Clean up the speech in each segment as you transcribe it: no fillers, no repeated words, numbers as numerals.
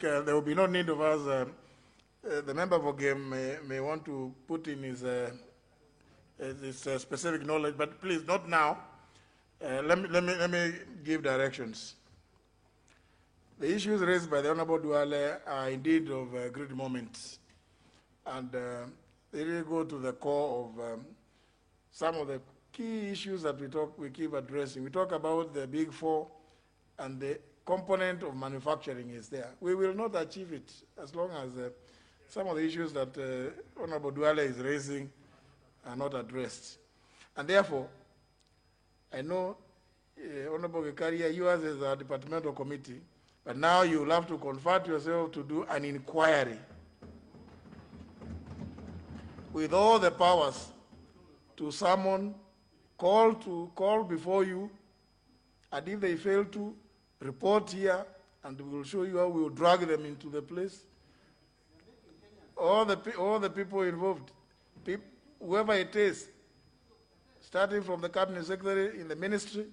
there will be no need of us. The member for Game may want to put in his specific knowledge, but please, not now. Let me give directions. The issues raised by the Honorable Duale are indeed of great moment, and they really go to the core of some of the key issues that we keep addressing. We talk about the Big Four, and the component of manufacturing is there. We will not achieve it as long as some of the issues that Honorable Duale is raising are not addressed. And therefore, I know, Honorable Gikaria, you as a departmental committee, but now you will have to convert yourself to do an inquiry with all the powers to summon, call before you, and if they fail to, report here, and we will show you how we will drag them into the place. All the people involved, whoever it is, starting from the cabinet secretary in the ministry,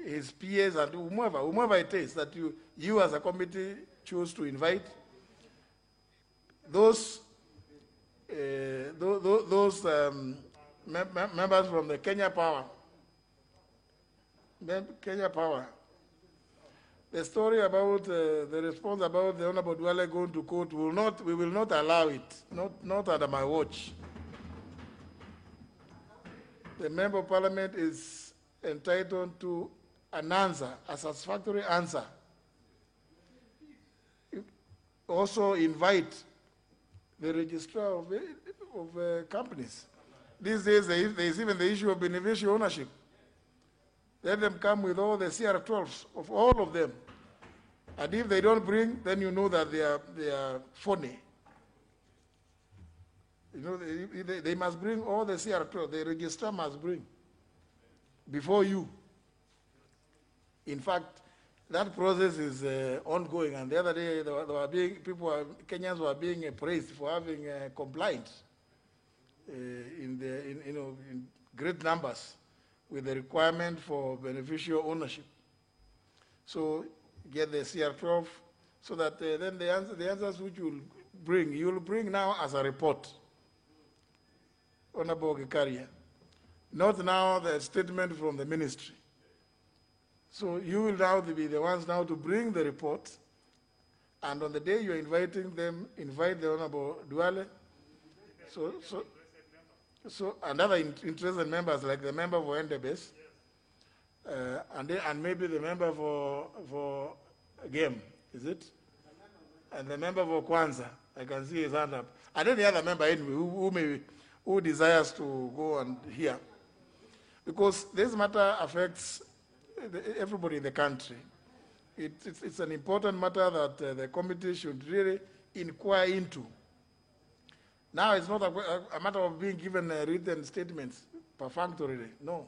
his PAs, and whomever it is that you as a committee choose to invite, those members from the Kenya Power. The story about the response about the Honorable Duale going to court we will not allow it, not under my watch. The Member of Parliament is entitled to an answer, a satisfactory answer. Also invite the registrar of companies. These days, there is even the issue of beneficial ownership. Let them come with all the CR12s of all of them. And if they don't bring, then you know that they are phony. You know, they must bring all the CR12, the registrar must bring before you. In fact, that process is ongoing, and the other day Kenyans were being praised for having complied in great numbers with the requirement for beneficial ownership. So get the CR12 so that then the answers which you'll bring now as a report, Honorable Gikaria, not now the statement from the ministry. So you will now be the ones now to bring the report, and on the day you're inviting them, invite the Honorable Duale. So another interested members like the member for Endebess, and maybe the member for Game, is it? And the member for Kwanza, I can see his hand up. And any other member anyway who desires to go and hear. Because this matter affects everybody in the country. It's an important matter that the committee should really inquire into. Now it's not a matter of being given written statements perfunctorily. No.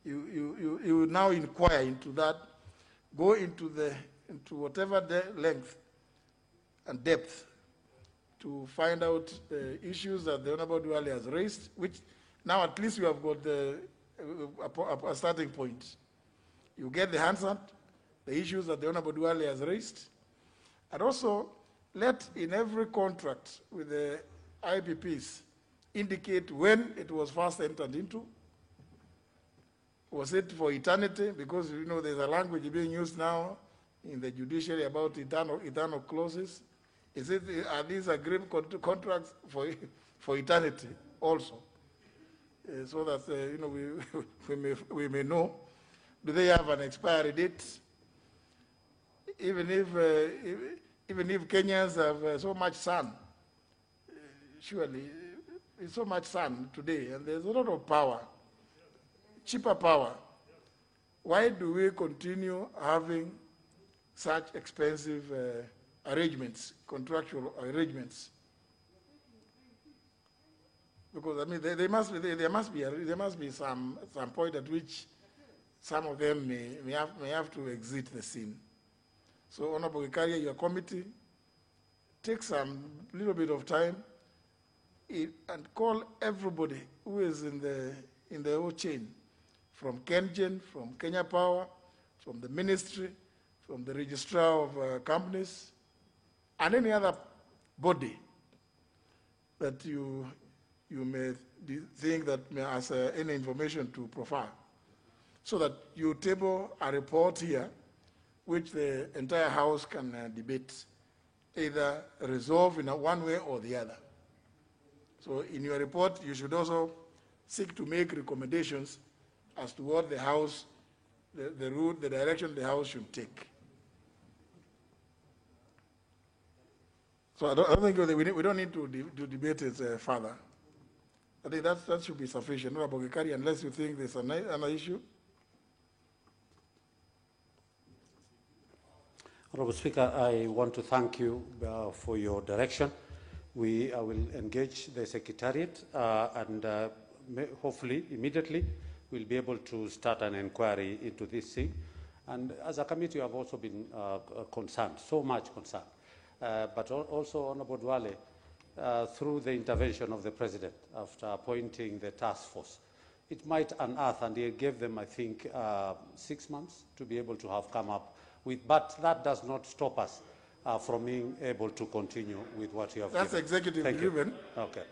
You now inquire into that, go into whatever the length and depth to find out the issues that the Honorable Duale has raised, which now at least you have got a starting point. You get the answer, the issues that the Honorable Duale has raised, and also let in every contract with the IPPs indicate when it was first entered into. Was it for eternity? Because you know there's a language being used now in the judiciary about eternal clauses. Are these agreed contracts for eternity also? So that we may know. Do they have an expiry date? Even if Kenyans have so much sun, surely it's so much sun today, and there's a lot of power, cheaper power. Why do we continue having such expensive arrangements, contractual arrangements? Because I mean, there must be some point at which some of them may have to exit the scene. So, Honorable Gikaria, your committee, take some little bit of time and call everybody who is in the whole chain, from KenGen, from Kenya Power, from the ministry, from the registrar of companies, and any other body that you may think that may has any information to profile, so that you table a report here which the entire House can debate, either resolve in one way or the other. So in your report, you should also seek to make recommendations as to what the House, the route, the direction the House should take. So I don't think we don't need to debate it further. I think that should be sufficient, unless you think there's another issue. Honourable Speaker, I want to thank you for your direction. I will engage the Secretariat and hopefully immediately we'll be able to start an inquiry into this thing. And as a committee, I've also been concerned, so much concerned. But also, Honourable Duale, through the intervention of the President after appointing the task force, it might unearth, and he gave them, I think, 6 months to be able to have come up with, but that does not stop us from being able to continue with what you have That's given. executive driven. Okay.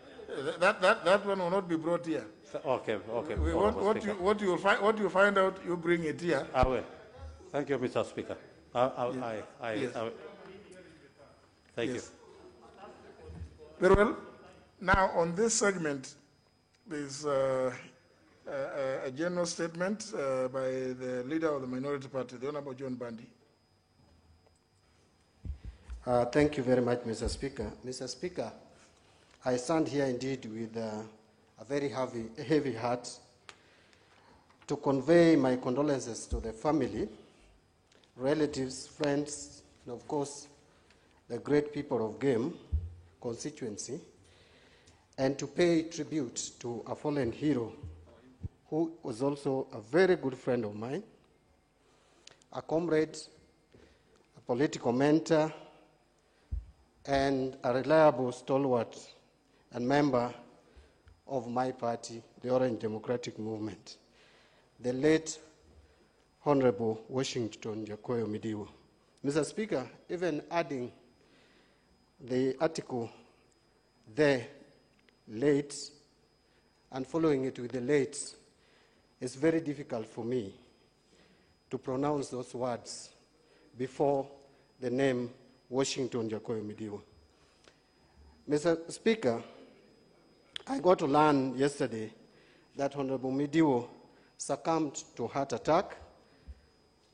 That one will not be brought here. Okay. We want, what you find out, you bring it here. I will. Thank you, Mr. Speaker. Yes. Thank you. Very well. Now, on this segment, there's a general statement by the leader of the minority party, the Honorable John Bandi. Thank you very much, Mr. Speaker. Mr. Speaker, I stand here indeed with a very heavy heart to convey my condolences to the family, relatives, friends, and of course, the great people of Game constituency, and to pay tribute to a fallen hero who was also a very good friend of mine, a comrade, a political mentor, and a reliable stalwart and member of my party, the Orange Democratic Movement, the late Honorable Washington Jakoyo Midiwo. Mr. Speaker, even adding the article, the late, and following it with the late, it's very difficult for me to pronounce those words before the name Washington Jakoyo Midiwo. Mr. Speaker, I got to learn yesterday that Honorable Midiwo succumbed to heart attack,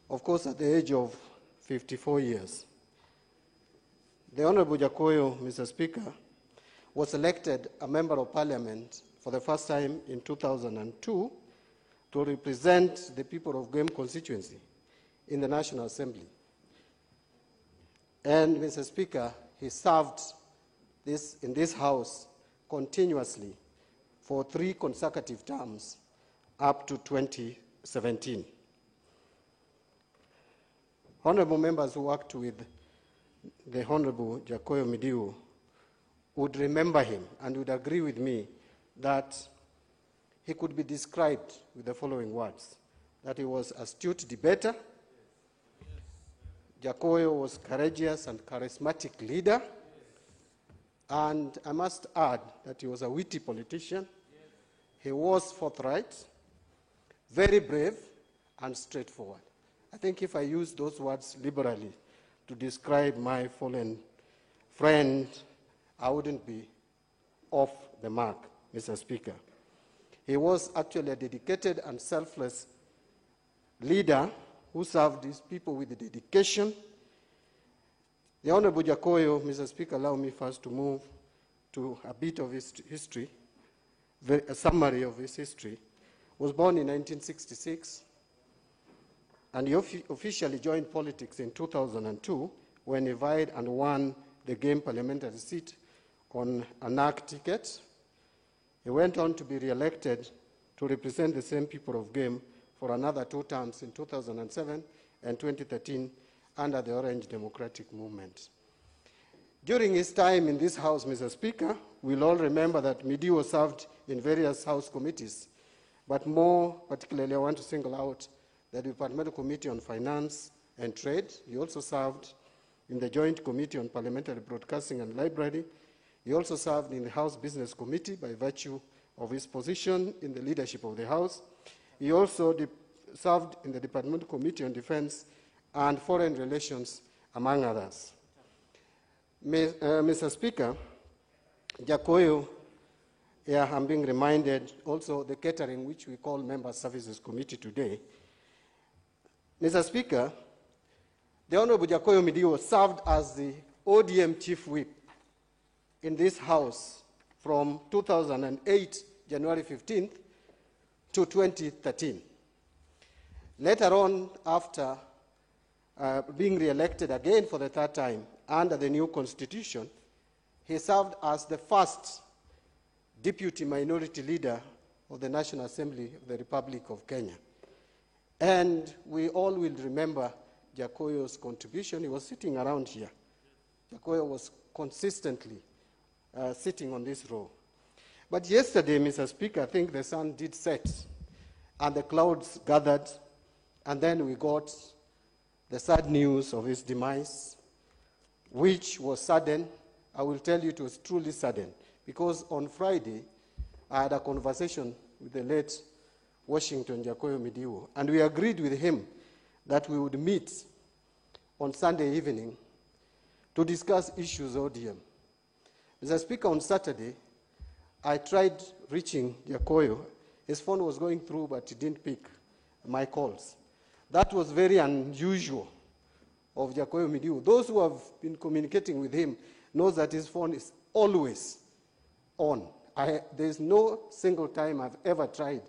of course at the age of 54 years. The Honorable Jakoyo, Mr. Speaker, was elected a member of parliament for the first time in 2002 to represent the people of Game constituency in the National Assembly. And, Mr. Speaker, he served in this House continuously for 3 consecutive terms up to 2017. Honorable members who worked with the Honorable Jakoyo Midiwo would remember him and would agree with me that he could be described with the following words: that he was an astute debater, Jakoyo was courageous and charismatic leader, and I must add that he was a witty politician. He was forthright, very brave, and straightforward. I think if I use those words liberally to describe my fallen friend, I wouldn't be off the mark, Mr. Speaker. He was actually a dedicated and selfless leader who served his people with dedication. The Honorable Jakoyo, Mr. Speaker, allow me first to move to a bit of his history, a summary of his history. Was born in 1966, and he officially joined politics in 2002 when he vied and won the Game parliamentary seat on a NAC ticket. He went on to be re-elected to represent the same people of Game for another 2 terms in 2007 and 2013 under the Orange Democratic Movement. During his time in this House, Mr. Speaker, we'll all remember that Midiwo served in various House committees, but more particularly I want to single out the Departmental Committee on Finance and Trade. He also served in the Joint Committee on Parliamentary Broadcasting and Library. He also served in the House Business Committee by virtue of his position in the leadership of the House. He also served in the Departmental Committee on Defense and Foreign Relations, among others. Mr. Speaker, Jakoyo, I'm being reminded also the catering, which we call Member Services Committee today. Mr. Speaker, the Honorable Jakoyo Midiwo served as the ODM Chief Whip in this House from 2008, January 15th, to 2013. Later on, after being re-elected again for the third time under the new constitution, he served as the first deputy minority leader of the National Assembly of the Republic of Kenya. And we all will remember Jakoyo's contribution. He was sitting around here. Jakoyo was consistently sitting on this row. But yesterday, Mr. Speaker, I think the sun did set and the clouds gathered, and then we got the sad news of his demise, which was sudden. I will tell you it was truly sudden, because on Friday, I had a conversation with the late Washington Jakoyo Midiwo, and we agreed with him that we would meet on Sunday evening to discuss issues ODM. Mr. Speaker, on Saturday, I tried reaching Jakoyo. His phone was going through, but he didn't pick my calls. That was very unusual of Jakoyo Midiwo. Those who have been communicating with him know that his phone is always on. There's no single time I've ever tried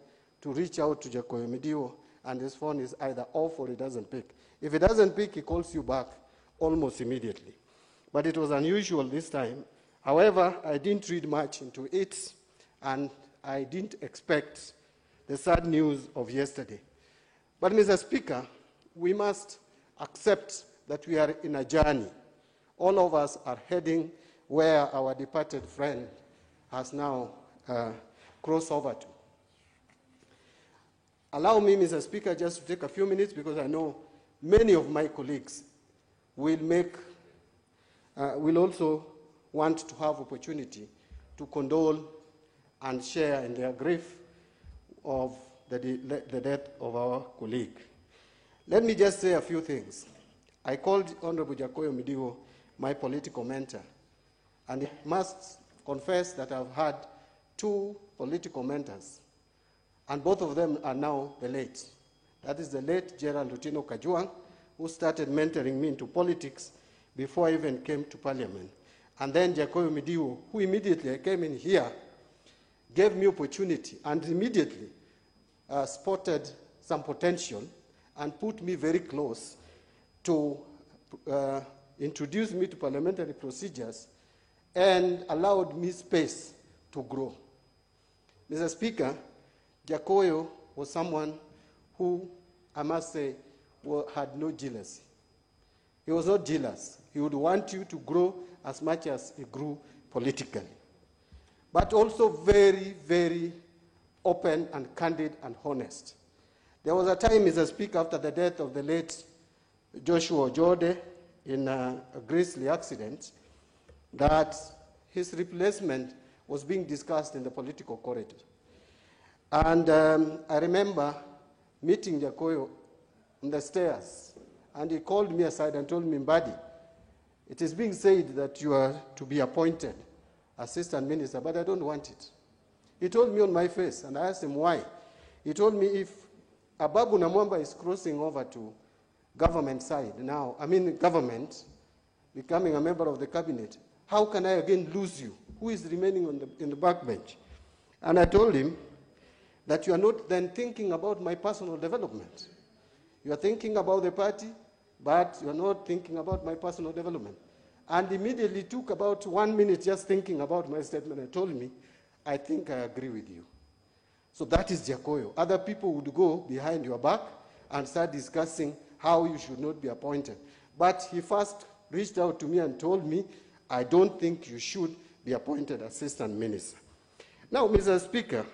to reach out to Jakoyo Midiwo and his phone is either off or it doesn't pick. If it doesn't pick, he calls you back almost immediately. But it was unusual this time. However, I didn't read much into it, and I didn't expect the sad news of yesterday. But, Mr. Speaker, we must accept that we are in a journey. All of us are heading where our departed friend has now crossed over to. Allow me, Mr. Speaker, just to take a few minutes, because I know many of my colleagues will also want to have opportunity to condole and share in their grief of the death of our colleague. Let me just say a few things. I called Honorable Jakoyo Midiwo my political mentor, and I must confess that I've had two political mentors, and both of them are now the late. That is the late Gerald Otieno Kajwang, who started mentoring me into politics before I even came to Parliament. And then Jakoyo Midiwo, who immediately came in here, gave me opportunity and immediately spotted some potential and put me very close to introduce me to parliamentary procedures and allowed me space to grow. Mr. Speaker, Jakoyo was someone who, I must say, had no jealousy. He was not jealous. He would want you to grow as much as he grew politically. But also very, very open and candid and honest. There was a time, Mr. Speaker, after the death of the late Joshua Ojode in a grisly accident, that his replacement was being discussed in the political corridor. And I remember meeting Jakoyo on the stairs, and he called me aside and told me, Mbadi, it is being said that you are to be appointed assistant minister, but I don't want it. He told me on my face, and I asked him why. He told me, if Ababu Namwamba is crossing over to government side now, government, becoming a member of the cabinet, how can I again lose you? Who is remaining in the backbench? And I told him that you are not then thinking about my personal development. You are thinking about the party, but you are not thinking about my personal development. And immediately took about 1 minute just thinking about my statement and told me, I think I agree with you. So that is Jakoyo. Other people would go behind your back and start discussing how you should not be appointed. But he first reached out to me and told me, I don't think you should be appointed assistant minister. Now, Mr. Speaker,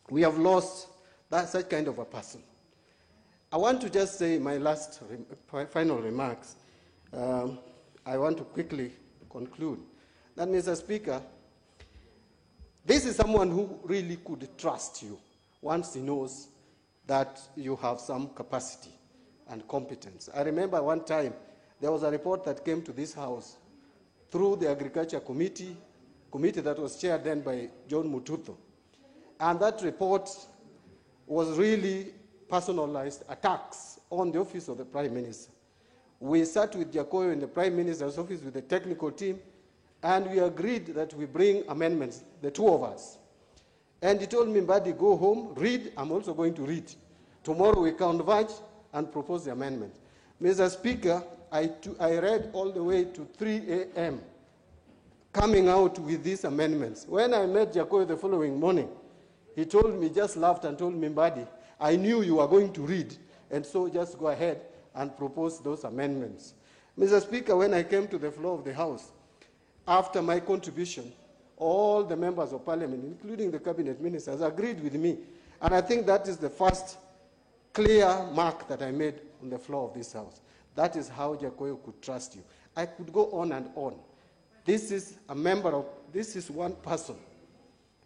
we have lost such kind of a person. I want to just say my last final remarks. I want to quickly conclude that, Mr. Speaker, this is someone who really could trust you once he knows that you have some capacity and competence. I remember one time there was a report that came to this House through the Agriculture Committee that was chaired then by John Mututho. And that report was really personalized attacks on the office of the Prime Minister. We sat with Jakoyo in the Prime Minister's office with the technical team, and we agreed that we bring amendments, the two of us. And he told me, Mbadi, go home, read, I'm also going to read. Tomorrow we converge and propose the amendment. Mr. Speaker, I read all the way to 3 a.m. coming out with these amendments. When I met Jakoyo the following morning, he told me, just laughed and told me, Mbadi, I knew you were going to read, and so just go ahead and propose those amendments. Mr. Speaker, when I came to the floor of the House, after my contribution, all the members of Parliament, including the Cabinet Ministers, agreed with me. And I think that is the first clear mark that I made on the floor of this House. That is how Jakoyo could trust you. I could go on and on. This is one person.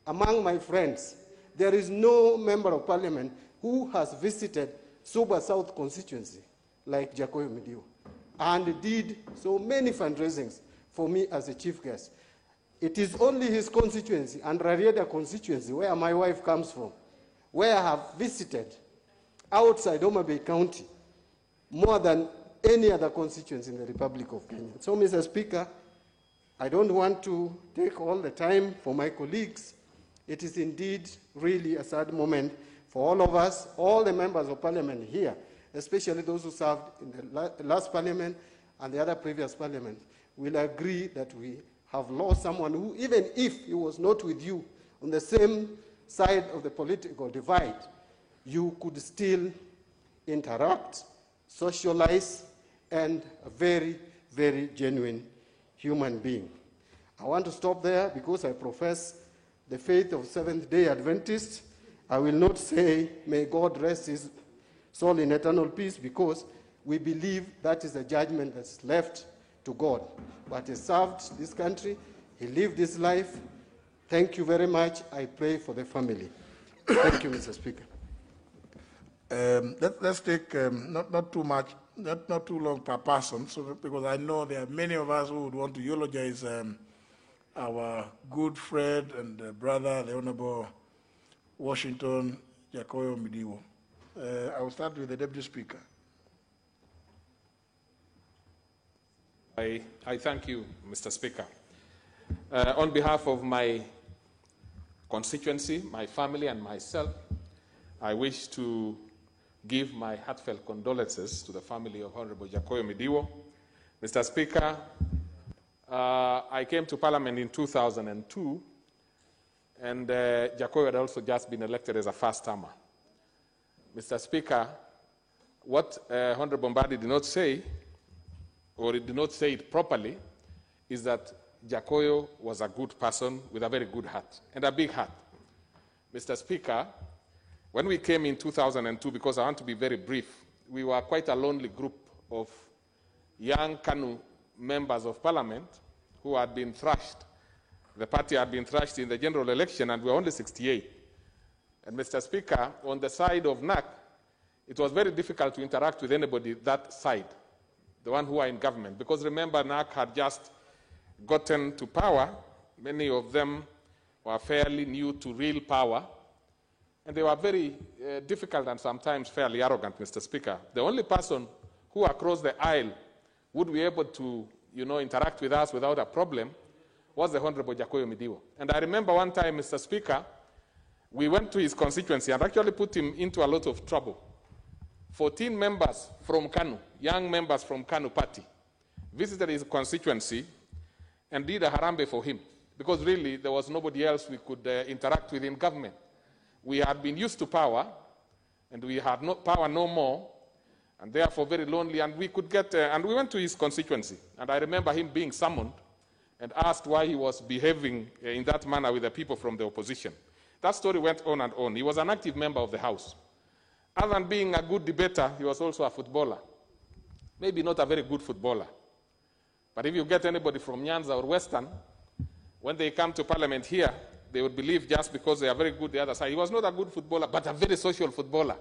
Among my friends, there is no member of Parliament who has visited Suba South constituency like Jakoyo Midiwo, and did so many fundraisings for me as a chief guest. It is only his constituency and Rarieda constituency, where my wife comes from, where I have visited outside Homa Bay County more than any other constituency in the Republic of Kenya. So, Mr. Speaker, I don't want to take all the time for my colleagues. It is indeed really a sad moment for all of us, all the members of Parliament here, especially those who served in the last Parliament and the other previous Parliament, will agree that we have lost someone who, even if he was not with you on the same side of the political divide, you could still interact, socialize, and a very, very genuine human being. I want to stop there because I profess the faith of Seventh-day Adventists. I will not say, may God rest his soul in eternal peace, because we believe that is a judgment that's left to God. But he served this country, he lived his life. Thank you very much. I pray for the family. Thank you, Mr. Speaker. Let's take not too much, not too long per person, so, because I know there are many of us who would want to eulogize our good friend and brother, the Honorable Washington Jakoyo Midiwo. I will start with the Deputy Speaker. I thank you, Mr. Speaker. On behalf of my constituency, my family, and myself, I wish to give my heartfelt condolences to the family of Honorable Jakoyo Midiwo. Mr. Speaker, I came to Parliament in 2002, and Jakoyo had also just been elected as a first-termer. Mr. Speaker, what Honorable Mbadi did not say, or he did not say it properly, is that Jakoyo was a good person with a very good heart, and a big heart. Mr. Speaker, when we came in 2002, because I want to be very brief, we were quite a lonely group of young KANU members of Parliament who had been thrashed. The party had been thrashed in the general election, and we were only 68. And Mr. Speaker, on the side of NAC, it was very difficult to interact with anybody that side, the one who are in government, because remember, NAC had just gotten to power. Many of them were fairly new to real power, and they were very difficult and sometimes fairly arrogant, Mr. Speaker. The only person who across the aisle would be able to, interact with us without a problem was the Honorable Jakoyo Midiwo. And I remember one time, Mr. Speaker, we went to his constituency and actually put him into a lot of trouble. 14 members from KANU, young members from KANU party, visited his constituency and did a harambe for him, because really there was nobody else we could interact with in government. We had been used to power, and we had no power no more, and therefore very lonely, and we could get, and we went to his constituency, and I remember him being summoned and asked why he was behaving in that manner with the people from the opposition. That story went on and on. He was an active member of the House. Other than being a good debater, he was also a footballer. Maybe not a very good footballer. But if you get anybody from Nyanza or Western, when they come to Parliament here, they would believe just because they are very good the other side. He was not a good footballer, but a very social footballer.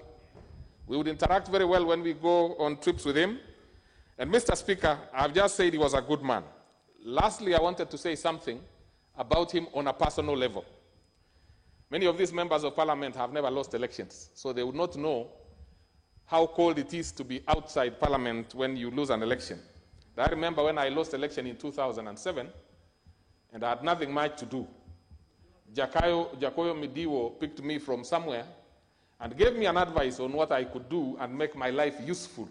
We would interact very well when we go on trips with him. And Mr. Speaker, I've just said he was a good man. Lastly, I wanted to say something about him on a personal level. Many of these members of Parliament have never lost elections, so they would not know how cold it is to be outside Parliament when you lose an election. I remember when I lost election in 2007, and I had nothing much to do. Jakayo Midiwo picked me from somewhere and gave me an advice on what I could do and make my life useful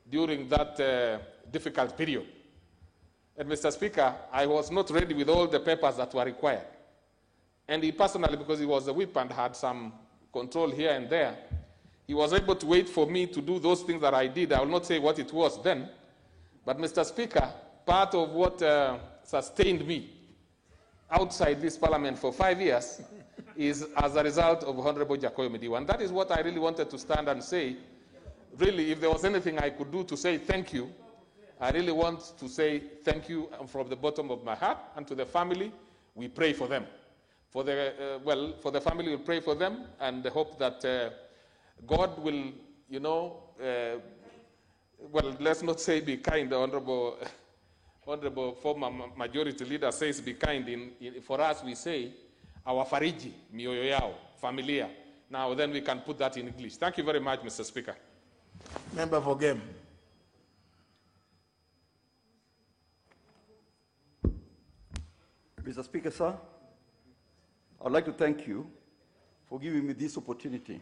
during that difficult period. And Mr. Speaker, I was not ready with all the papers that were required. And he personally, because he was the whip and had some control here and there, he was able to wait for me to do those things that I did. I will not say what it was then, but Mr. Speaker, part of what sustained me outside this Parliament for 5 years is as a result of Honorable Jakayo Midiwo. And that is what I really wanted to stand and say. Really, if there was anything I could do to say thank you, I really want to say thank you from the bottom of my heart, and to the family, we pray for them. For the family, we pray for them and hope that God will, let's not say be kind, the Honorable former majority leader says be kind. For us, we say, our fariji, mioyo yao, familia. Now, then we can put that in English. Thank you very much, Mr. Speaker. Member for Game. Mr. Speaker, sir, I would like to thank you for giving me this opportunity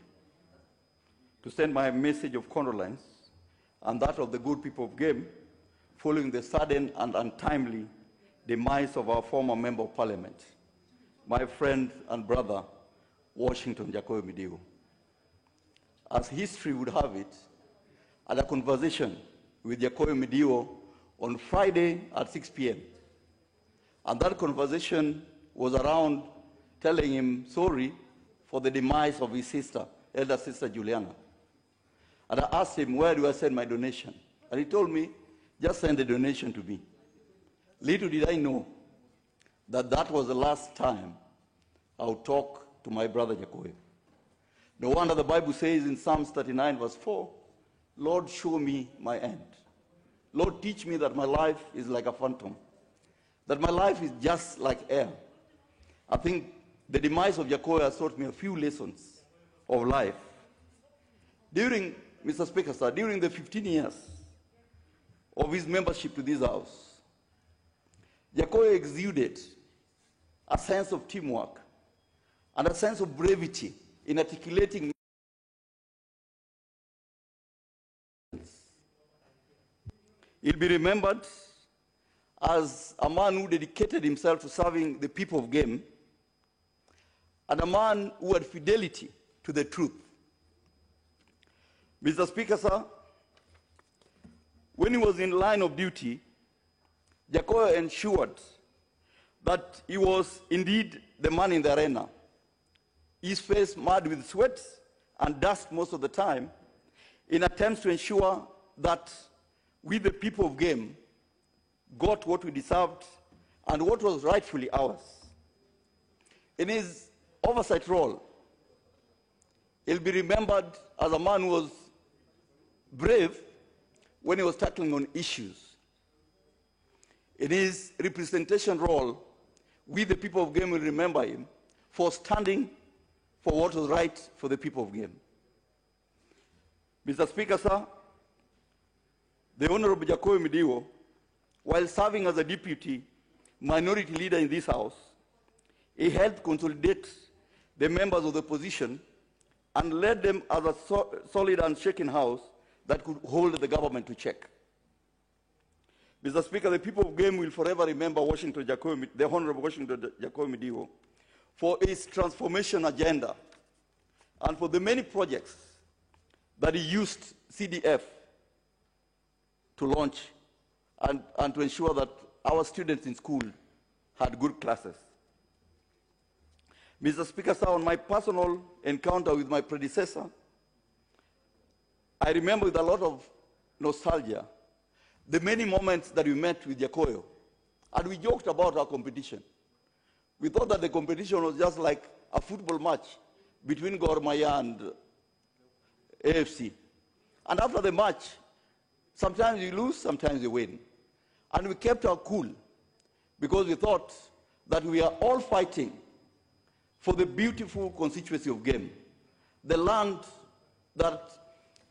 to send my message of condolence and that of the good people of Game following the sudden and untimely demise of our former Member of Parliament, my friend and brother, Washington Jakayo Midiwo. As history would have it, I had a conversation with Jakayo Midiwo on Friday at 6 p.m. And that conversation was around telling him sorry for the demise of his sister, elder sister Juliana. And I asked him, where do I send my donation? And he told me, just send the donation to me. Little did I know that that was the last time I would talk to my brother Jakayo. No wonder the Bible says in Psalms 39 verse 4, Lord, show me my end. Lord, teach me that my life is like a phantom, that my life is just like air. I think the demise of Jakayo has taught me a few lessons of life. Mr. Speaker, sir, during the 15 years of his membership to this House, Jakayo exuded a sense of teamwork and a sense of brevity in articulating. He'll be remembered as a man who dedicated himself to serving the people of Game, and a man who had fidelity to the truth. Mr. Speaker, sir, when he was in line of duty, Jakayo ensured that he was indeed the man in the arena. His face mud with sweat and dust most of the time, in attempts to ensure that we, the people of Game, got what we deserved and what was rightfully ours. In his oversight role, he'll be remembered as a man who was brave when he was tackling on issues. In his representation role, we, the people of Game, will remember him for standing for what was right for the people of Game. Mr. Speaker, sir, the Honorable Jakayo Midiwo, while serving as a deputy minority leader in this House, he helped consolidate the members of the opposition and led them as a solid and shaken House that could hold the government to check. Mr. Speaker, the people of Game will forever remember the Honorable Washington Jakayo Midiwo for his transformation agenda and for the many projects that he used CDF to launch and to ensure that our students in school had good classes. Mr. Speaker, sir, on my personal encounter with my predecessor, I remember with a lot of nostalgia the many moments that we met with Jakoyo, and we joked about our competition. We thought that the competition was just like a football match between Gor Mahia and AFC. And after the match, sometimes you lose, sometimes you win. And we kept our cool because we thought that we are all fighting for the beautiful constituency of Game, the land that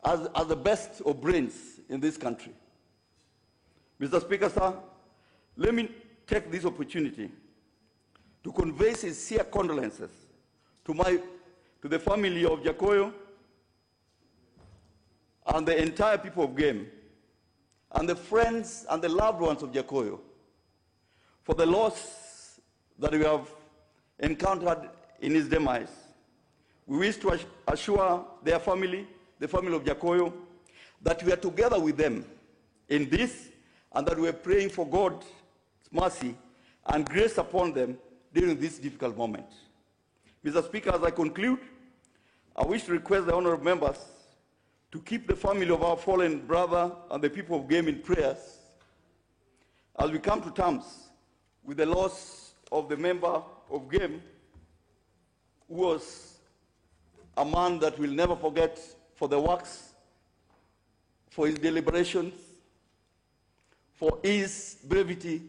has the best of brains in this country. Mr. Speaker, sir, let me take this opportunity to convey sincere condolences to the family of Jakoyo and the entire people of Game, and the friends and the loved ones of Jakoyo for the loss that we have encountered in his demise. We wish to assure their family, the family of Jakoyo, that we are together with them in this, and that we are praying for God's mercy and grace upon them during this difficult moment. Mr. Speaker, as I conclude, I wish to request the honorable members to keep the family of our fallen brother and the people of Game in prayers as we come to terms with the loss of the member of Game, who was a man that we'll never forget for the works, for his deliberations, for his brevity,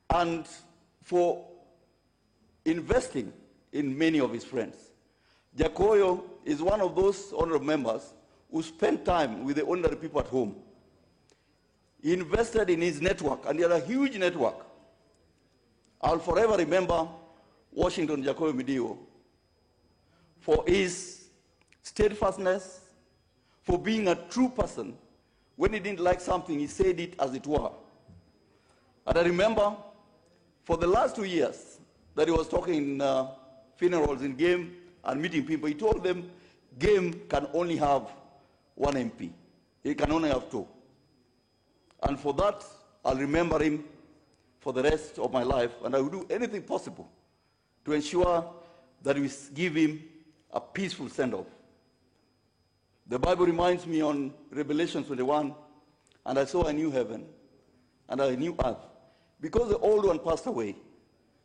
and for investing in many of his friends. Jakoyo is one of those honorable members who spent time with the ordinary people at home. He invested in his network, and he had a huge network. I'll forever remember Washington Jakoyo Midio for his steadfastness, for being a true person. When he didn't like something, he said it as it were. And I remember for the last 2 years that he was talking in funerals in Game and meeting people, he told them Game can only have one MP. He can only have 2. And for that, I'll remember him for the rest of my life, and I will do anything possible to ensure that we give him a peaceful send-off. The Bible reminds me on Revelation 21, and I saw a new heaven and a new earth. Because the old one passed away,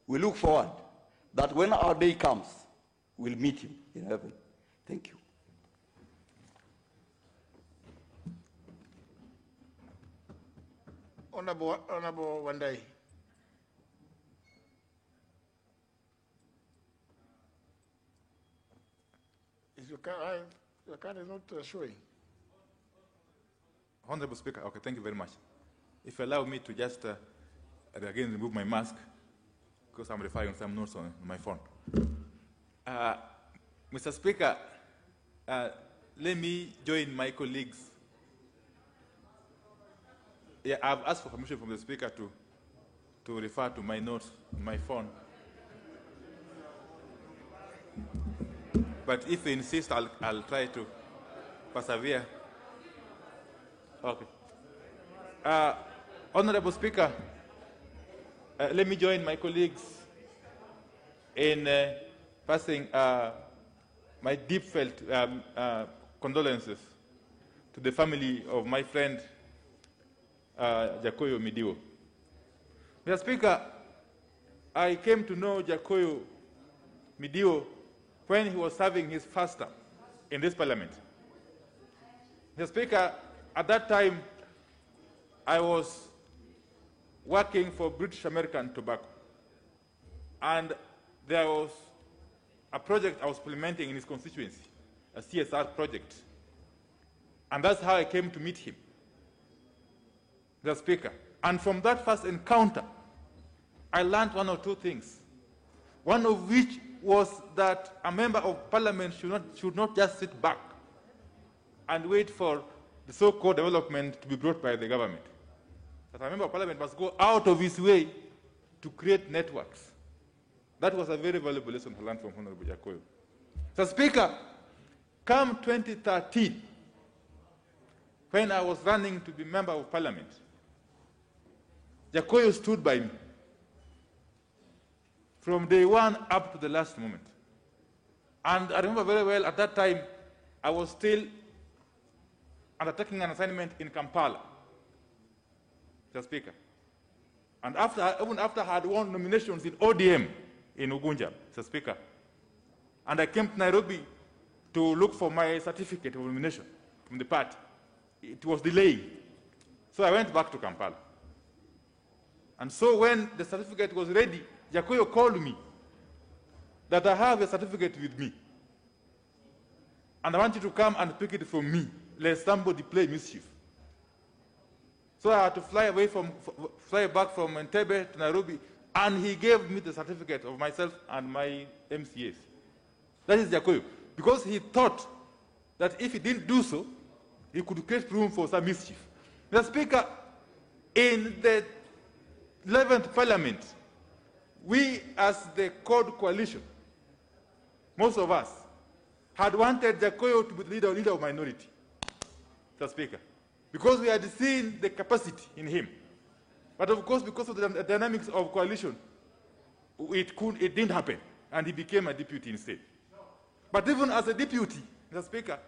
we look forward that when our day comes, we'll meet him in heaven. Thank you. Honorable Wandai. Your card is not showing. Honorable Speaker, okay, thank you very much. If you allow me to just again remove my mask, because I'm referring some notes on my phone. Mr. Speaker, let me join my colleagues. Yeah, I've asked for permission from the Speaker to refer to my notes on my phone. But if they insist, I'll try to persevere. Okay. Honorable Speaker, let me join my colleagues in passing my deep-felt condolences to the family of my friend Jakoyo Midio. Mr. Speaker, I came to know Jakoyo Midio when he was serving his first term in this parliament. Mr. Speaker, at that time, I was working for British American Tobacco, and there was a project I was implementing in his constituency, a CSR project, and that's how I came to meet him, Mr. Speaker. And from that first encounter, I learned one or two things, one of which was that a member of parliament should not just sit back and wait for the so-called development to be brought by the government. That a member of parliament must go out of his way to create networks. That was a very valuable lesson I learned from Honorable Jakoyo. So, Speaker, come 2013, when I was running to be member of parliament, Jakoyo stood by me from day one up to the last moment. And I remember very well, at that time, I was still undertaking an assignment in Kampala, Mr. Speaker. And even after I had won nominations in ODM in Ugunja, Mr. Speaker, and I came to Nairobi to look for my certificate of nomination from the party, it was delayed. So I went back to Kampala. And so when the certificate was ready, Jakoyo called me that I have a certificate with me. And I want you to come and pick it from me, lest somebody play mischief. So I had to fly back from Entebbe to Nairobi, and he gave me the certificate of myself and my MCAs. That is Jakoyo. Because he thought that if he didn't do so, he could create room for some mischief. Mr. Speaker, in the 11th Parliament, we as the CORD coalition, most of us, had wanted Jakoyo to be the leader of minority, Mr. Speaker, because we had seen the capacity in him. But of course, because of the dynamics of coalition, it didn't happen, and he became a deputy instead. But even as a deputy, Mr. Speaker,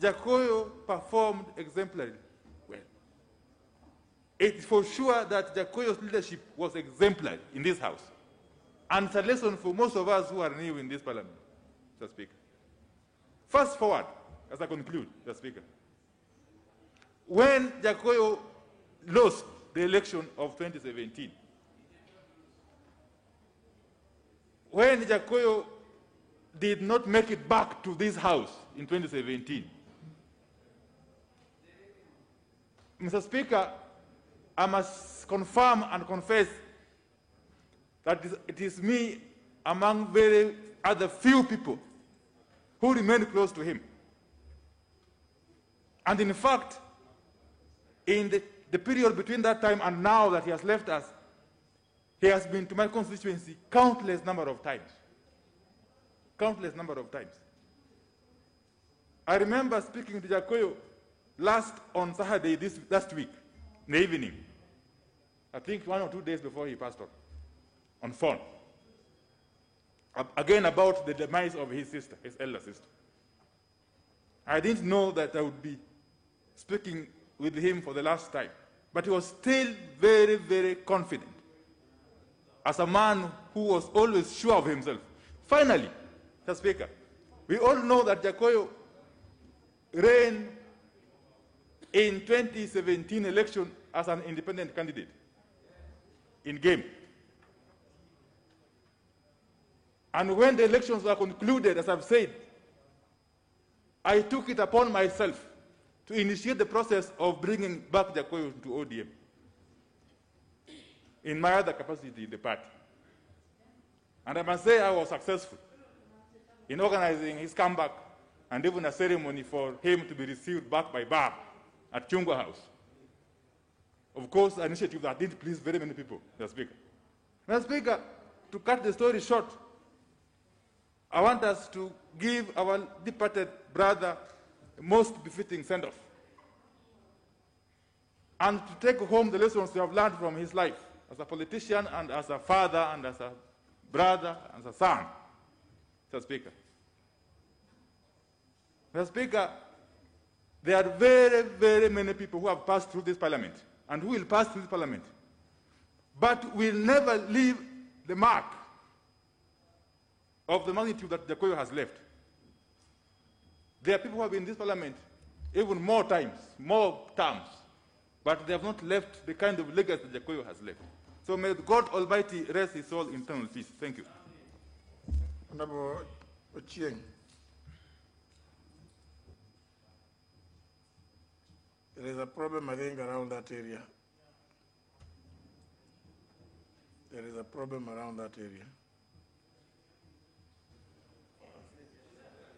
Jakoyo performed exemplarily well. It's for sure that Jakoyo's leadership was exemplary in this House. And it's a lesson for most of us who are new in this Parliament, Mr. Speaker. Fast forward, as I conclude, Mr. Speaker. When Jakoyo lost the election of 2017, when Jakoyo did not make it back to this House in 2017, Mr. Speaker, I must confirm and confess that it is me among very other few people who remain close to him. And in fact, in the period between that time and now that he has left us, he has been to my constituency countless number of times. Countless number of times. I remember speaking to Jakoyo on Saturday last week, in the evening. I think 1 or 2 days before he passed on phone. Again about the demise of his sister, his elder sister. I didn't know that I would be speaking with him for the last time, but he was still very, very confident as a man who was always sure of himself. Finally, Mr. Speaker, we all know that Jakoyo ran in 2017 election as an independent candidate in game. And when the elections were concluded, as I've said, I took it upon myself to initiate the process of bringing back Jakoyo to ODM in my other capacity in the party. And I must say I was successful in organizing his comeback and even a ceremony for him to be received back by bar at Chungwa House. Of course, an initiative that didn't please very many people, Mr. Speaker. Mr. Speaker, to cut the story short, I want us to give our departed brother a most befitting send-off and to take home the lessons we have learned from his life as a politician and as a father and as a brother and as a son, Mr. Speaker. Mr. Speaker, there are very, very many people who have passed through this parliament and who will pass through this parliament, but will never leave the mark of the magnitude that Jakoyo has left. There are people who have been in this parliament even more times, more terms, but they have not left the kind of legacy that Jakoyo has left. So may God Almighty rest his soul in eternal peace. Thank you. Honorable Ochieng. There is a problem, I think, around that area. There is a problem around that area.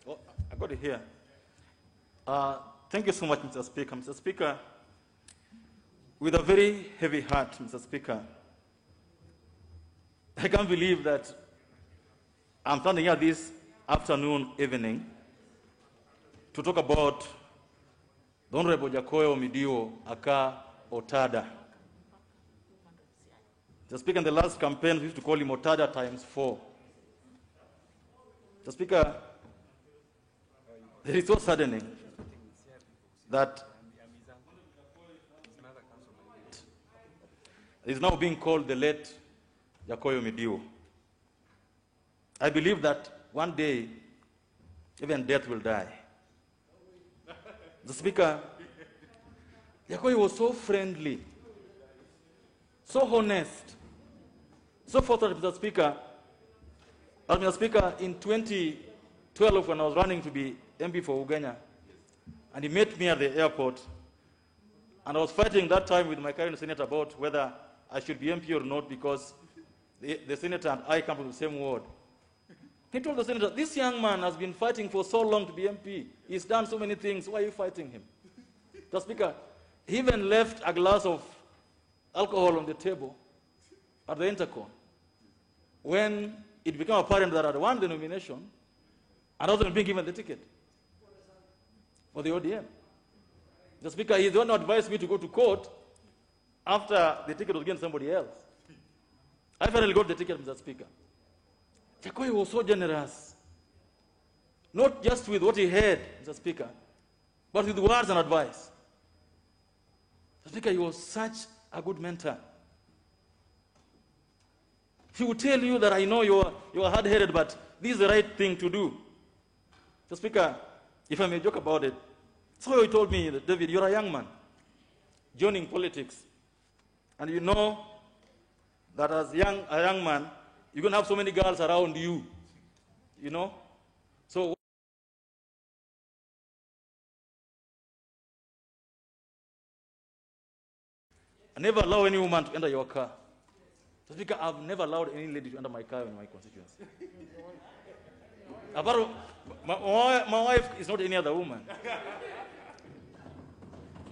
Oh, I got it here. Thank you so much, Mr. Speaker. Mr. Speaker, with a very heavy heart, Mr. Speaker, I can't believe that I'm standing here this afternoon, evening, to talk about the Honorable Jakoyo Omidio Aka Otada. Mr. Speaker, in the last campaign, we used to call him Otada times 4. Mr. Speaker, it is so saddening that is now being called the late Jakoyo Midio. I believe that one day, even death will die. The Speaker, Jakoyo was so friendly, so honest, so forthright, Mr. Speaker. Mr. Speaker, in 2012, when I was running to be MP for Ugenya, and he met me at the airport, and I was fighting that time with my current senator about whether I should be MP or not, because the senator and I come from the same ward. He told the senator, this young man has been fighting for so long to be MP. He's done so many things. Why are you fighting him? Mr. Speaker, he even left a glass of alcohol on the table at the intercom when it became apparent that I had won the nomination and I wasn't being given the ticket for the ODM. The Speaker, he's the one who advised me to go to court after the ticket was given to somebody else. I finally got the ticket, Mr. Speaker. Jakoyo was so generous, not just with what he had, Mr. Speaker, but with words and advice. Mr. Speaker, he was such a good mentor. He would tell you that I know you are hard-headed, but this is the right thing to do. Mr. Speaker, if I may joke about it, so he told me that, David, you're a young man joining politics, and you know that as a young man, you're going to have so many girls around you, you know? So I never allow any woman to enter your car. So Speaker, I've never allowed any lady to enter my car in my constituency. Apart from, my wife is not any other woman.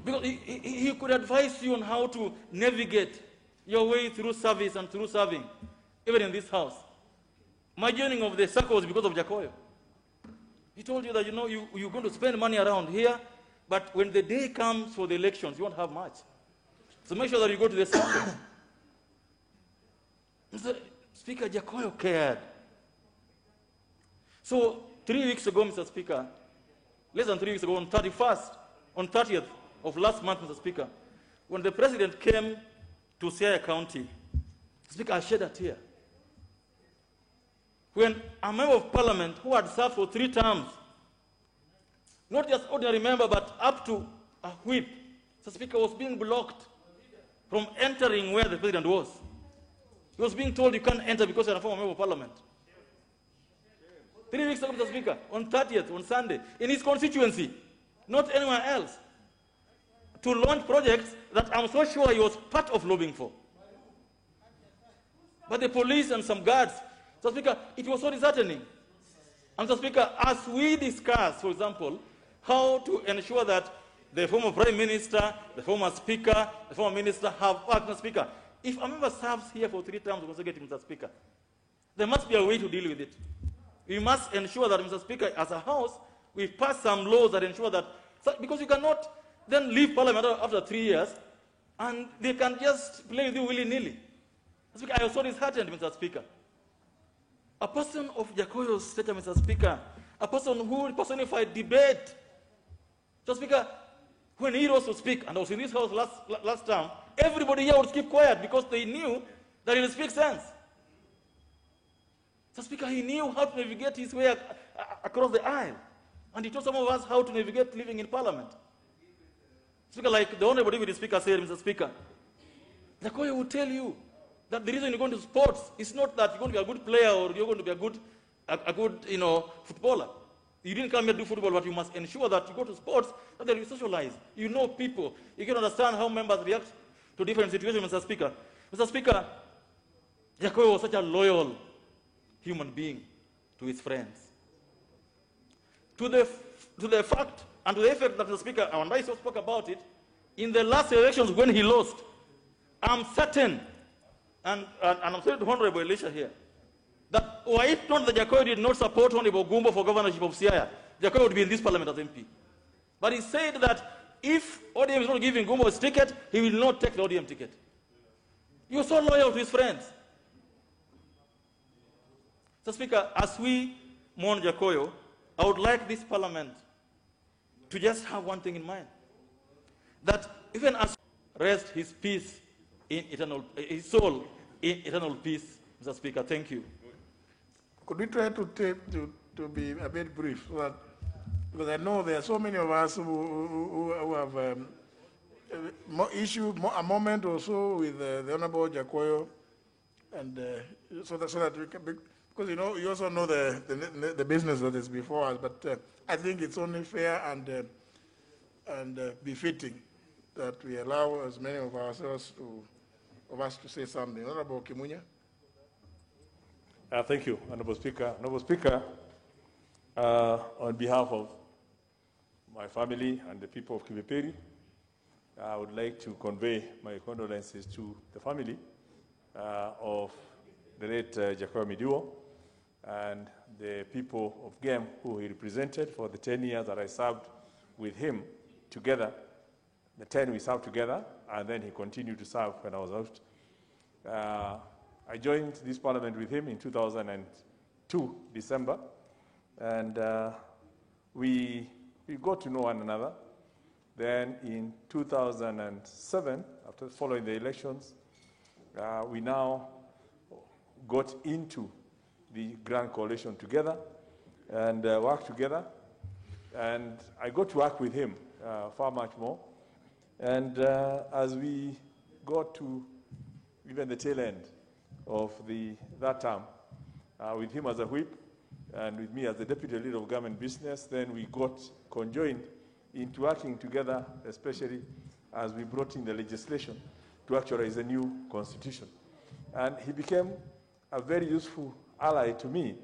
Because he could advise you on how to navigate your way through service and through serving, even in this house. My joining of the circle was because of Jakoyo. He told you that, you know, you're going to spend money around here, but when the day comes for the elections, you won't have much. So make sure that you go to the circle. Mr. Speaker, Jakoyo cared. So 3 weeks ago, Mr. Speaker, less than 3 weeks ago, on 30th of last month, Mr. Speaker, when the president came to Siaya County, Speaker, I shed a tear. When a member of parliament who had served for 3 terms, not just ordinary member, but up to a whip, the Speaker, was being blocked from entering where the president was. He was being told you can't enter because you're a former member of parliament. 3 weeks ago, Mr. Speaker, on 30th, on Sunday, in his constituency, not anywhere else, to launch projects that I'm so sure he was part of lobbying for. But the police and some guards, Mr. Speaker, it was so disheartening. And Mr. Speaker, as we discuss, for example, how to ensure that the former Prime Minister, the former Speaker, the former Minister have worked, Mr. Speaker, if a member serves here for 3 terms consecutive, Mr. Speaker, there must be a way to deal with it. We must ensure that, Mr. Speaker, as a House, we pass some laws that ensure that, because you cannot then leave Parliament after 3 years, and they can just play with you willy-nilly. Mr. Speaker, I was so disheartened, Mr. Speaker. A person of Jakoyo's stature, Mr. Speaker, a person who personified debate. Mr. Speaker, when he rose to speak, and I was in this house last time, everybody here would keep quiet because they knew that he would speak sense. Mr. Speaker, he knew how to navigate his way across the aisle. And he taught some of us how to navigate living in Parliament. Speaker, like the Honorable Deputy Speaker said, Mr. Speaker, Jakoyo will tell you that the reason you're going to sports is not that you're going to be a good player or you're going to be a good footballer. You didn't come here to do football, but you must ensure that you go to sports, that you socialize. You know people. You can understand how members react to different situations, Mr. Speaker. Mr. Speaker, Jakoyo was such a loyal human being to his friends. To the fact and to the effect that, Mr. Speaker, and I spoke about it, in the last elections when he lost, I'm certain, and I'm saying to Honorable Elisha here, that if not that Jakoyo did not support Honorable Gumbo for governorship of Siaya, Jakoyo would be in this parliament as MP. But he said that if ODM is not giving Gumbo his ticket, he will not take the ODM ticket. He was so loyal to his friends. Mr. Speaker, as we mourn Jakoyo, I would like this parliament to just have one thing in mind, that even as rest his peace in eternal, his soul in eternal peace, Mr. Speaker. Thank you. Could we try to be a bit brief, so that, because I know there are so many of us who have a moment or so with the Honorable Jakoyo, and so that we can, because you also know the business that is before us, but I think it's only fair and befitting that we allow as many of us to say something. Honorable Kimunya. Thank you, Honorable Speaker. Honorable Speaker, on behalf of my family and the people of Kiviperi, I would like to convey my condolences to the family of the late Jakoyo Midiwo and the people of GEM who he represented for the 10 years that I served with him together. The 10 we served together, and then he continued to serve when I was out. I joined this parliament with him in 2002, December, and we got to know one another. Then in 2007, following the elections, we now got into the Grand Coalition together and worked together. And I got to work with him far much more. And as we got to even the tail end of that term, with him as a whip and with me as the deputy leader of government business, then we got conjoined into working together, especially as we brought in the legislation to actualize a new constitution. And he became a very useful ally to me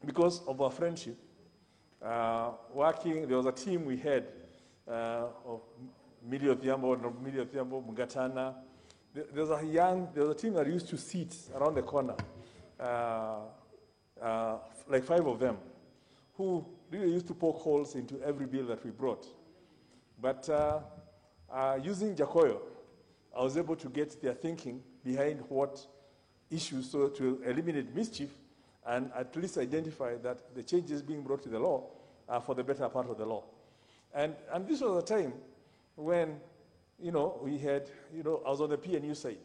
because of our friendship. There was a team we had of Millie Odhiambo, Mugatana. There was a team that used to sit around the corner, like 5 of them, who really used to poke holes into every bill that we brought. But using Jakoyo, I was able to get their thinking behind what issues, so to eliminate mischief and at least identify that the changes being brought to the law are for the better part of the law. And this was a time when, we had, I was on the PNU side.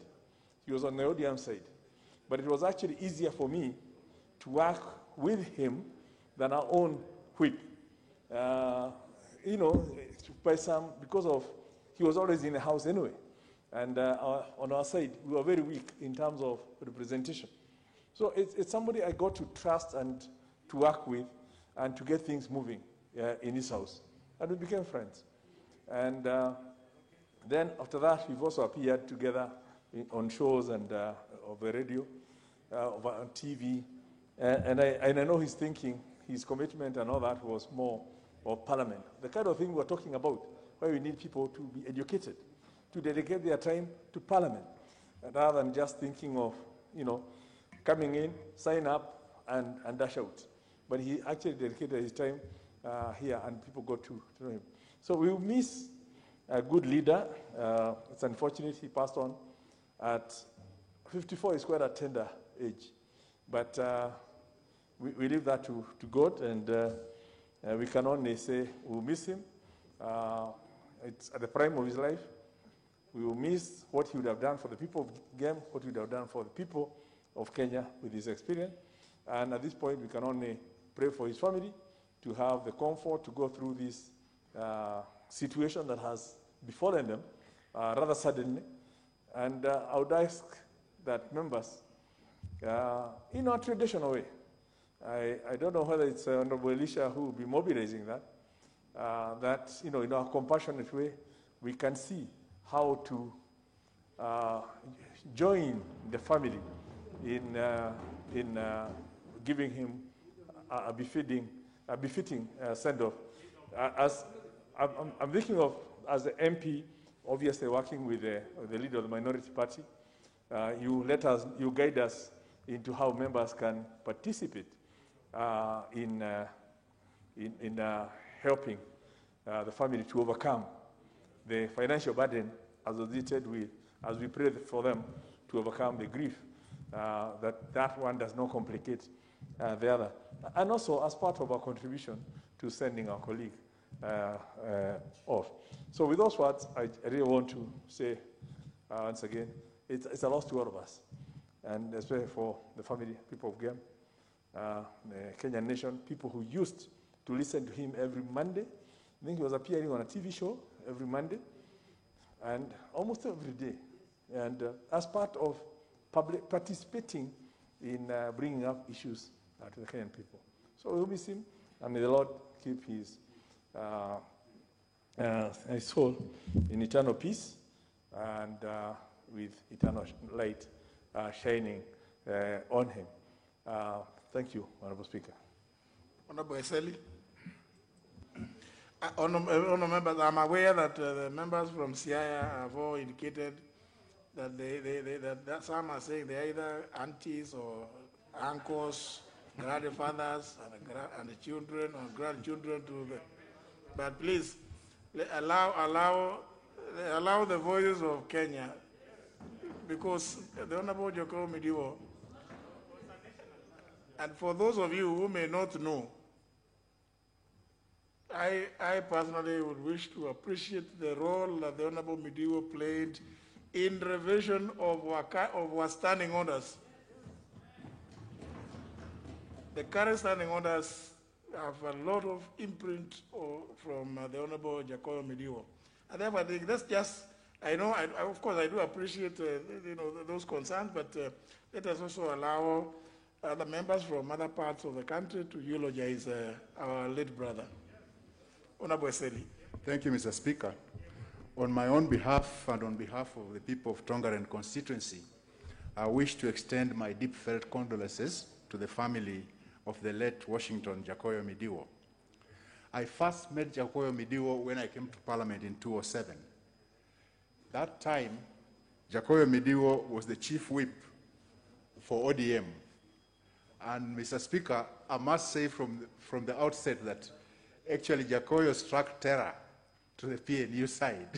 He was on the ODM side. But it was actually easier for me to work with him than our own whip. Because he was always in the house anyway. And on our side, we were very weak in terms of representation. So it's somebody I got to trust and to work with and to get things moving in his house. And we became friends. And then after that, we've also appeared together on shows and of the radio, on TV. And I know his thinking, his commitment and all that was more of parliament. The kind of thing we're talking about, where we need people to be educated, to dedicate their time to parliament, rather than just thinking of, coming in, sign up, and dash out. But he actually dedicated his time here, and people got to know him. So we will miss a good leader. It's unfortunate he passed on at 54. Is quite a tender age. But we leave that to God, and we can only say we'll miss him. It's at the prime of his life. We will miss what he would have done for the people of GEM, what he would have done for the people of Kenya with his experience. And at this point, we can only pray for his family to have the comfort to go through this situation that has befallen them rather suddenly. And I would ask that members, in our traditional way, I don't know whether it's Honorable Elisha who will be mobilizing that, that, in our compassionate way, we can see how to join the family in giving him a befitting send-off. As I'm thinking of, as the MP, obviously working with the leader of the minority party, you guide us into how members can participate in helping the family to overcome the financial burden associated with, as we pray for them to overcome the grief, that one does not complicate the other. And also as part of our contribution to sending our colleague of. So with those words, I really want to say once again, it's a loss to all of us, and especially for the family, people of Gem, the Kenyan nation, people who used to listen to him every Monday. I think he was appearing on a TV show every Monday, and almost every day. And as part of participating in bringing up issues to the Kenyan people. So we'll miss him, and may the Lord keep his soul in eternal peace and with eternal light shining on him. Thank you, Honorable Speaker. Honorable Eseli. Honorable members, I'm aware that the members from Siaya have all indicated that that some are saying they're either aunties or uncles, grandfathers, and the children or grandchildren to the. But please allow the voices of Kenya, because the Honorable Jacob Midiwo. And for those of you who may not know, I personally would wish to appreciate the role that the Honorable Midiwo played in revision of our standing orders. The current standing orders have a lot of imprint from the Honorable Jacob Midiwo. And therefore, I think that's just, of course, I do appreciate those concerns, but let us also allow other members from other parts of the country to eulogize our late brother. Honorable Eseli. Thank you, Mr. Speaker. On my own behalf and on behalf of the people of Tongaren constituency, I wish to extend my deep felt condolences to the family of the late Washington Jacoyo Midiwo. I first met Jacoyo Midiwo when I came to Parliament in 2007. That time, Jacoyo Midiwo was the chief whip for ODM. And Mr. Speaker, I must say from the outset that actually Jacoyo struck terror to the PNU side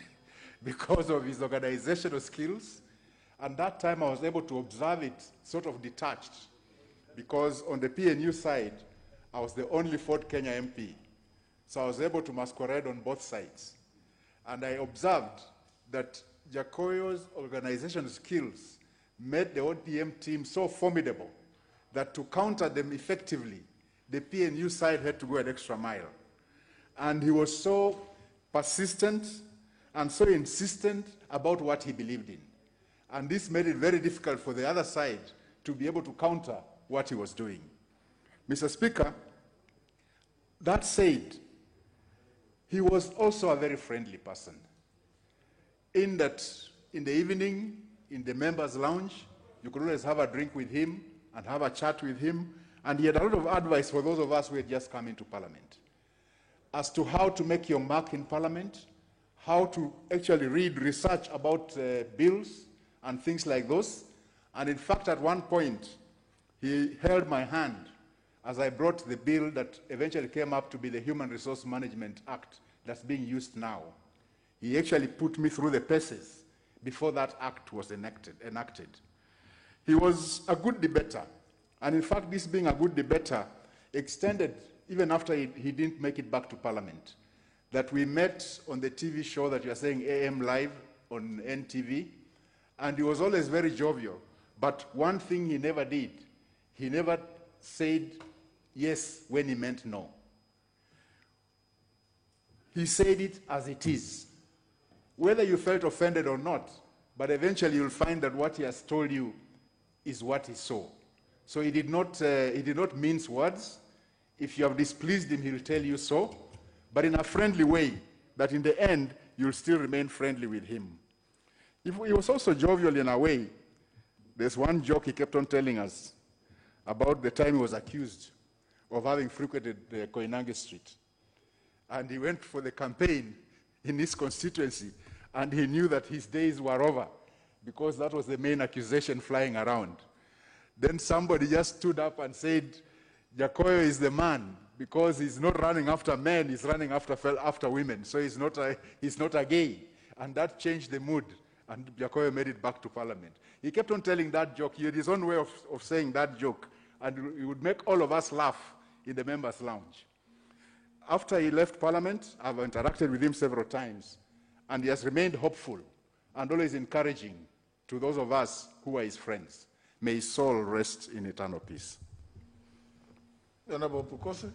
because of his organizational skills. And that time I was able to observe it sort of detached, because on the PNU side, I was the only Fort Kenya MP. So I was able to masquerade on both sides. And I observed that Jacoyo's organizational skills made the ODM team so formidable that to counter them effectively, the PNU side had to go an extra mile. And he was so persistent and so insistent about what he believed in. And this made it very difficult for the other side to be able to counter what he was doing. Mr. Speaker, that said, he was also a very friendly person. In that, in the evening, in the members' lounge, you could always have a drink with him and have a chat with him, and he had a lot of advice for those of us who had just come into Parliament as to how to make your mark in Parliament, how to actually read research about bills and things like those. And in fact, at one point, he held my hand as I brought the bill that eventually came up to be the Human Resource Management Act that's being used now. He actually put me through the paces before that act was enacted. He was a good debater. And in fact, this being a good debater extended even after he didn't make it back to Parliament. That we met on the TV show that you are saying AM Live on NTV, and he was always very jovial. But one thing he never did, he never said yes when he meant no. He said it as it is. Whether you felt offended or not, but eventually you'll find that what he has told you is what he saw. So he did not mince words. If you have displeased him, he'll tell you so, but in a friendly way, that in the end, you'll still remain friendly with him. He was also jovial in a way. There's one joke he kept on telling us about the time he was accused of having frequented Koinange Street. And he went for the campaign in his constituency, and he knew that his days were over, because that was the main accusation flying around. Then somebody just stood up and said, Jacoyo is the man, because he's not running after men, he's running after women. So he's not a gay. And that changed the mood, and Jacoyo made it back to Parliament. He kept on telling that joke. He had his own way of saying that joke, and he would make all of us laugh in the members' lounge. after he left Parliament, I've interacted with him several times, and he has remained hopeful and always encouraging to those of us who are his friends. May his soul rest in eternal peace. Honorable Pukosi.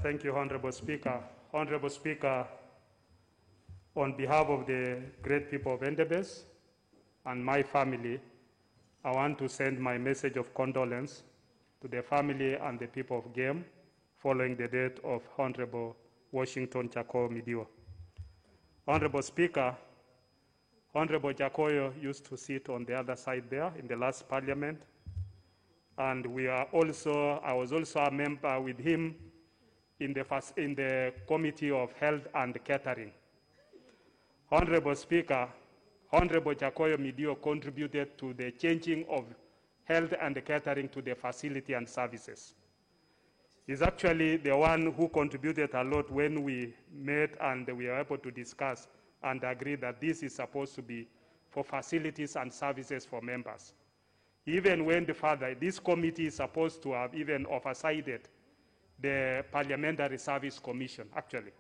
Thank you, Honorable Speaker. Honorable Speaker, on behalf of the great people of Endebess and my family, I want to send my message of condolence to the family and the people of Game following the death of Honorable Washington Jacoyo Midiwo. Honorable Speaker, Honorable Jacoyo used to sit on the other side there in the last parliament, and I was also a member with him in the Committee of Health and Catering. Honorable Speaker, Honorable Jacoyo Midiwo contributed to the changing of health and catering to the facility and services. He's actually the one who contributed a lot when we met and we were able to discuss and agree that this is supposed to be for facilities and services for members. Even when this committee is supposed to have even oversighted the Parliamentary Service Commission, actually,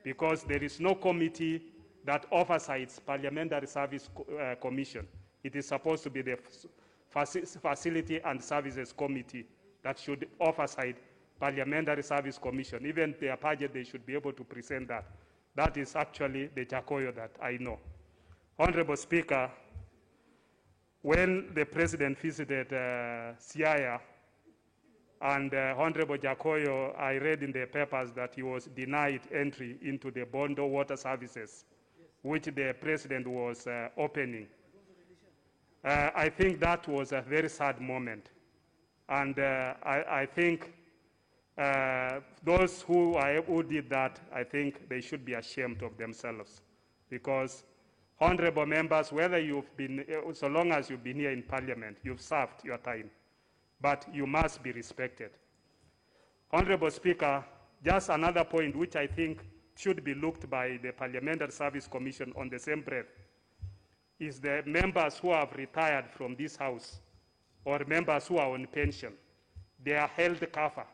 because there is no committee that oversights Parliamentary Service Commission. It is supposed to be the Facility and Services Committee that should oversight Parliamentary Service Commission. Even their budget, they should be able to present that. That is actually the Jacoyo that I know. Honorable Speaker, when the President visited Siaya, and Honorable Jacoyo, I read in the papers that he was denied entry into the Bondo Water Services, which the President was opening. I think that was a very sad moment. And I think those who did that, I think they should be ashamed of themselves. Because honorable members, whether you've been, so long as you've been here in Parliament, you've served your time. But you must be respected. Honorable Speaker, just another point which I think should be looked by the Parliamentary Service Commission on the same breath is the members who have retired from this House or members who are on pension. Their health cover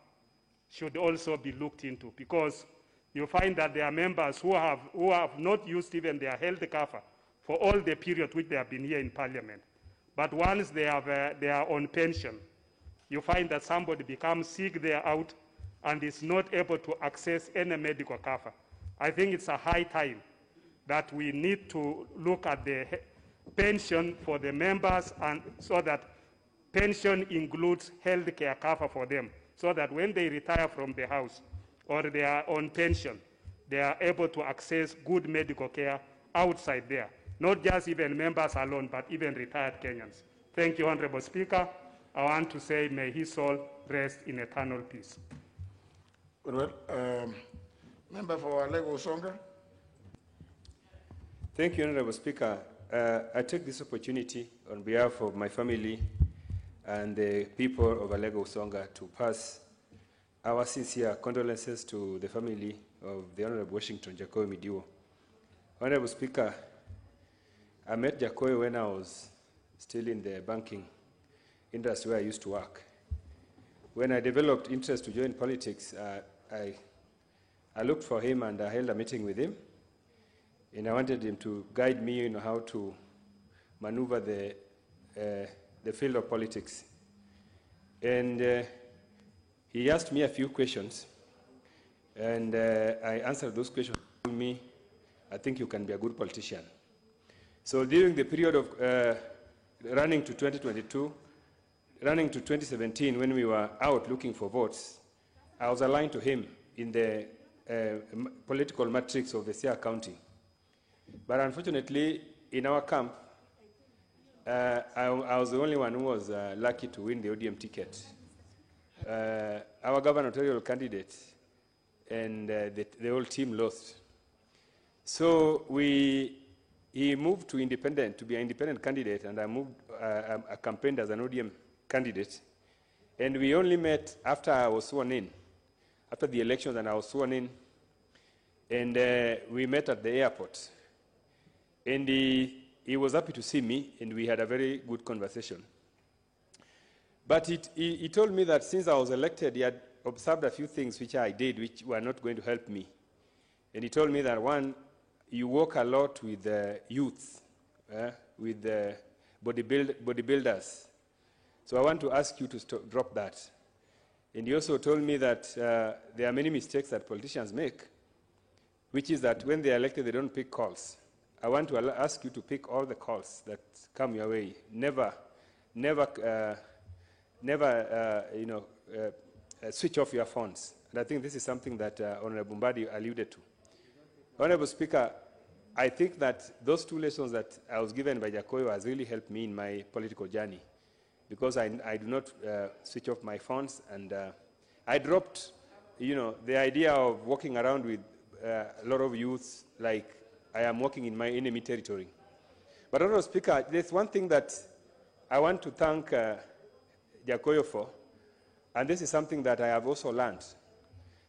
should also be looked into, because you find that there are members who have not used even their health cover for all the period which they have been here in Parliament. But once they are on pension, you find that somebody becomes sick, they are out, and is not able to access any medical cover. I think it's a high time that we need to look at the pension for the members, and so that pension includes health care cover for them, so that when they retire from the House or they are on pension, they are able to access good medical care outside there. Not just even members alone, but even retired Kenyans. Thank you, Honorable Speaker. I want to say, may his soul rest in eternal peace. Well, member for Alego Usonga. Thank you, Honorable Speaker. I take this opportunity on behalf of my family and the people of Alego Usonga to pass our sincere condolences to the family of the Honorable Washington Jacoyo Midiwo. Honorable Speaker, I met Jacoyo when I was still in the banking industry where I used to work. When I developed interest to join politics, I looked for him and I held a meeting with him. And I wanted him to guide me in how to maneuver the field of politics. And he asked me a few questions, and I answered those questions. He told me, I think you can be a good politician. So during the period of running to 2022, running to 2017, when we were out looking for votes, I was aligned to him in the political matrix of the Siaya County. But unfortunately, in our camp, I was the only one who was lucky to win the ODM ticket. Our gubernatorial candidate and the whole team lost. So he moved to independent, to be an independent candidate, and I campaigned as an ODM candidate. And we only met after I was sworn in, after the elections, and I was sworn in. And we met at the airport. And he was happy to see me, and we had a very good conversation. But he told me that since I was elected, he had observed a few things which I did which were not going to help me. And he told me that, one, you work a lot with youth, with bodybuilders. So I want to ask you to drop that. And he also told me that there are many mistakes that politicians make, which is that when they are elected, they don't pick calls. I want to ask you to pick all the calls that come your way. Never switch off your phones. And I think this is something that Honorable Mbadi alluded to. Honorable Speaker, I think that those two lessons that I was given by Jakoyo has really helped me in my political journey, because I do not switch off my phones, and I dropped, the idea of walking around with a lot of youths like I am walking in my enemy territory. But Honorable Speaker, there's one thing that I want to thank Jakoyo for, and this is something that I have also learned.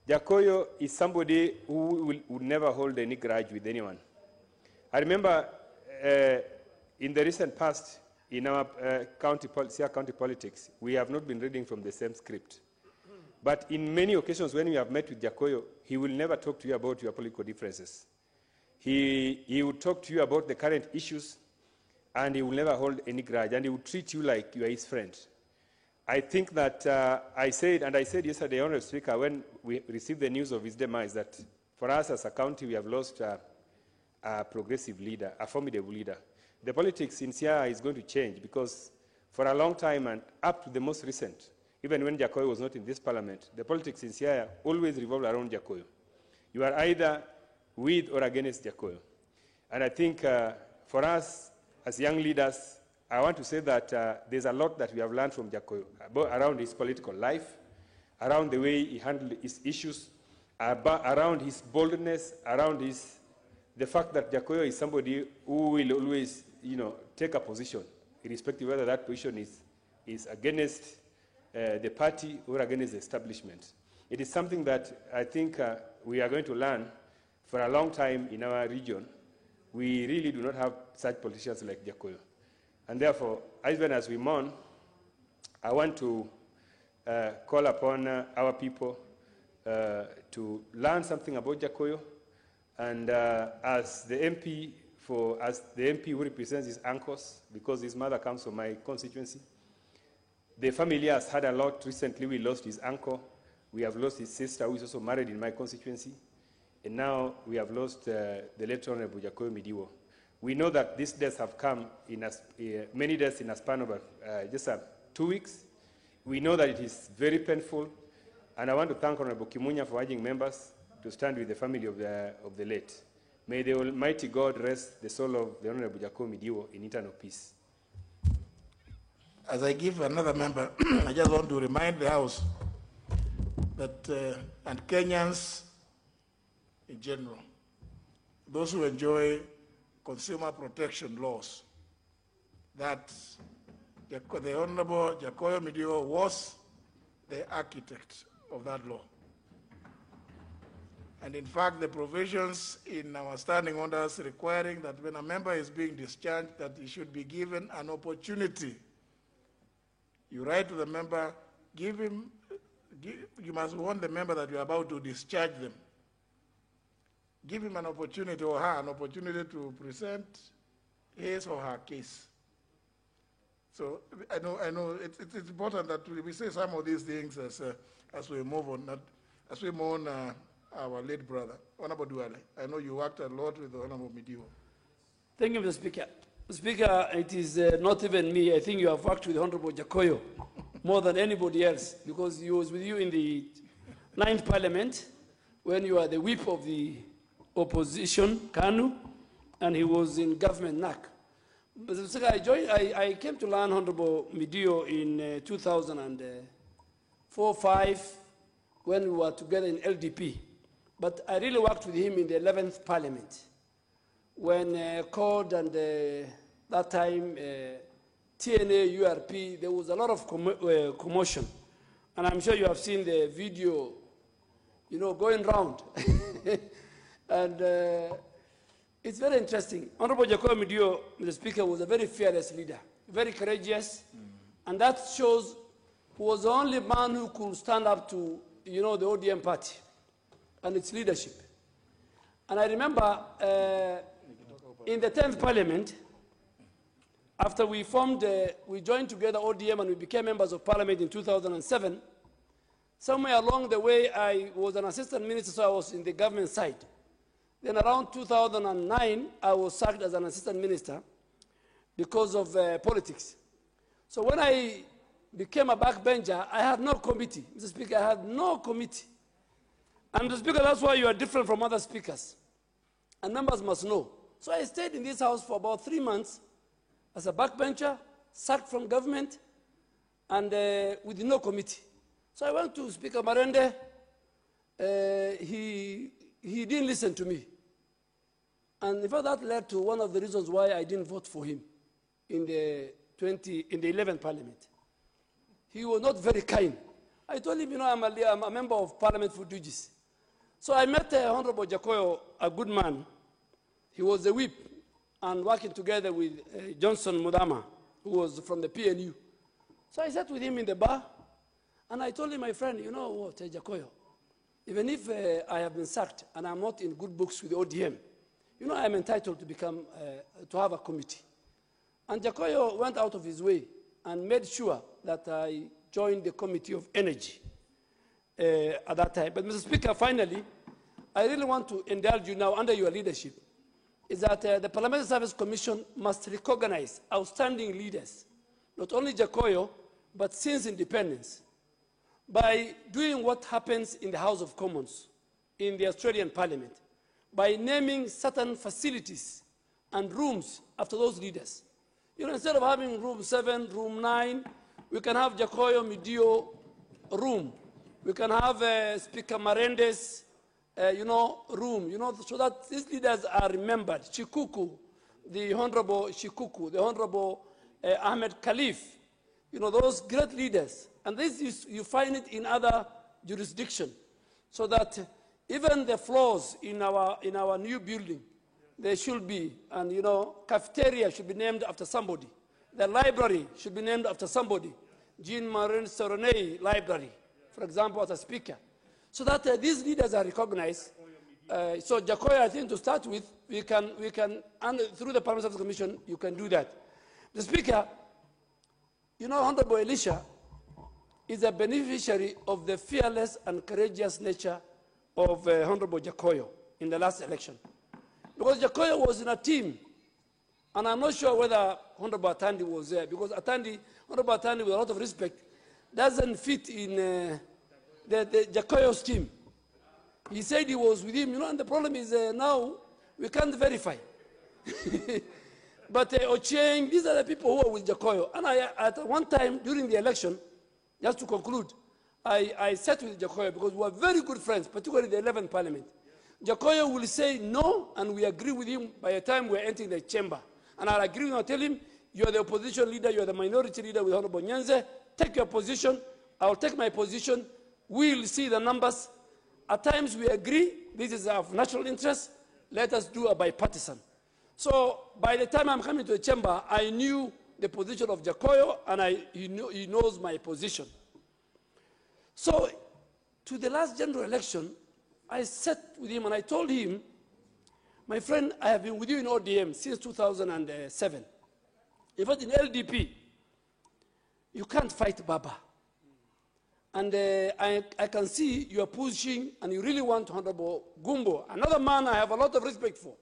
Jakoyo is somebody who would never hold any grudge with anyone. I remember in the recent past, in our Siaya County politics, we have not been reading from the same script. But in many occasions when we have met with Jakoyo, he will never talk to you about your political differences. He would talk to you about the current issues, and he will never hold any grudge, and he will treat you like you are his friend. I think that I said yesterday, Honorable Speaker, when we received the news of his demise, that for us as a county, we have lost a progressive leader, a formidable leader. The politics in Siaya is going to change, because for a long time and up to the most recent, even when Jakoyo was not in this parliament, the politics in Siaya always revolved around Jakoyo. You are either with or against Jakoyo. And I think for us as young leaders, I want to say that there's a lot that we have learned from Jakoyo around his political life, around the way he handled his issues, around his boldness, around the fact that Jakoyo is somebody who will always, take a position, irrespective of whether that position is against the party or against the establishment. It is something that I think we are going to learn for a long time in our region. We really do not have such politicians like Jakoyo. And therefore, even as we mourn, I want to call upon our people to learn something about Jakoyo. And as the MP who represents his uncles, because his mother comes from my constituency, the family has had a lot. Recently, we lost his uncle. We have lost his sister, who is also married in my constituency. And now we have lost the late Honorable Jakoyo Midiwo. We know that these deaths have come in many deaths in a span of just 2 weeks. We know that it is very painful, and I want to thank Honorable Kimunya for urging members to stand with the family of the late. May the Almighty God rest the soul of the Honorable Jakoyo Midiwo in eternal peace. As I give another member, I just want to remind the House that, and Kenyans in general, those who enjoy consumer protection laws, that the Honorable Jakoyo Midiwo was the architect of that law. And in fact, the provisions in our standing orders requiring that when a member is being discharged, that he should be given an opportunity. You write to the member, you must warn the member that you are about to discharge them. Give him an opportunity, or her an opportunity, to present his or her case. So I know it's important that we say some of these things as we move on, as we mourn our late brother, Honorable Duale. I know you worked a lot with the Honorable Midiwo. Thank you, Mr. Speaker. Speaker, it is not even me. I think you have worked with Honorable Jakoyo more than anybody else, because he was with you in the 9th Parliament when you were the whip of the opposition, KANU, and he was in government NAC. Mr. Speaker, I came to learn Honorable Midiwo in 2004-05 when we were together in LDP. But I really worked with him in the 11th Parliament when CORD and that time TNA, URP, there was a lot of commotion. And I'm sure you have seen the video, going round. And it's very interesting. Honorable Jakoyo Midiwo, Mr. Speaker, was a very fearless leader, very courageous, and that shows he was the only man who could stand up to you know, the ODM party and its leadership. And I remember in the 10th Parliament, after we formed, we joined together ODM and we became members of Parliament in 2007, somewhere along the way, I was an assistant minister, so I was in the government side. Then around 2009, I was sacked as an assistant minister because of politics. So when I became a backbencher, I had no committee. Mr. Speaker, I had no committee. And Mr. Speaker, that's why you are different from other speakers. And members must know. So I stayed in this house for about 3 months as a backbencher, sacked from government, and with no committee. So I went to Speaker Marende. He didn't listen to me. And in fact, that led to one of the reasons why I didn't vote for him in the 11th Parliament. He was not very kind. I told him, you know, I'm a member of Parliament for Duges. So I met Honorable Jakoyo, a good man. He was a whip and working together with Johnson Mudama, who was from the PNU. So I sat with him in the bar, and I told him, my friend, you know what, Jakoyo, even if I have been sacked and I'm not in good books with ODM, you know I'm entitled to become, to have a committee. And Jakoyo went out of his way and made sure that I joined the Committee of Energy at that time. But Mr. Speaker, finally, I really want to indulge you now under your leadership, is that the Parliamentary Service Commission must recognize outstanding leaders, not only Jakoyo, but since independence, by doing what happens in the House of Commons, in the Australian Parliament, by naming certain facilities and rooms after those leaders. You know, instead of having room 7, room 9, we can have Jakoyo Midio room. We can have Speaker Marende's, room, so that these leaders are remembered. Shikuku, the Honorable Shikuku, the Honorable Ahmed Khalif, those great leaders. And this you find it in other jurisdictions, so that even the floors in our new building, they should be, and cafeteria should be named after somebody. The library should be named after somebody. Jean-Marie Soronei Library, for example, as a speaker. So that these leaders are recognized. So Jakoyo, I think to start with, we can, and through the Parliamentary Service Commission, you can do that. The Speaker, Honorable Elisha is a beneficiary of the fearless and courageous nature of Honorable Jakoyo in the last election. Because Jakoyo was in a team, and I'm not sure whether Honorable Atandi was there, because Honorable Atandi, with a lot of respect, doesn't fit in the Jakoyo's team. He said he was with him, and the problem is now we can't verify. But Ochieng, these are the people who are with Jakoyo. And at one time during the election, just to conclude, I sat with Jakoyo because we were very good friends, particularly the 11th Parliament. Jakoyo will say no, and we agree with him by the time we're entering the chamber. And I'll agree with him, I'll tell him, you're the opposition leader, you're the minority leader with Honorable Nyanze, take your position, I'll take my position, we'll see the numbers. At times we agree, this is of national interest, let us do a bipartisan. So by the time I'm coming to the chamber, I knew the position of Jakoyo, and he knows my position. So to the last general election, I sat with him and I told him, my friend, I have been with you in ODM since 2007. In fact, in LDP, you can't fight Baba. And I can see you are pushing and you really want Honorable Gumbo, another man I have a lot of respect for,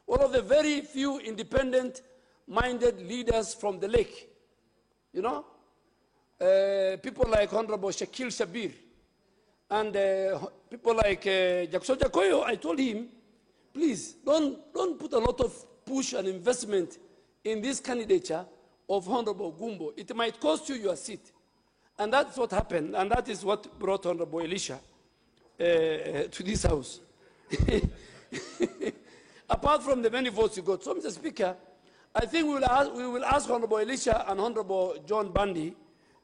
one of the very few independent-minded leaders from the lake. People like Honorable Shakil Shabir, and people like Jackson Jakoyo. I told him, please, don't put a lot of push and investment in this candidature of Honorable Gumbo. It might cost you your seat. And that's what happened, and that is what brought Honorable Elisha to this house. Apart from the many votes you got. So, Mr. Speaker, I think we will ask Honorable Elisha and Honorable John Bundy,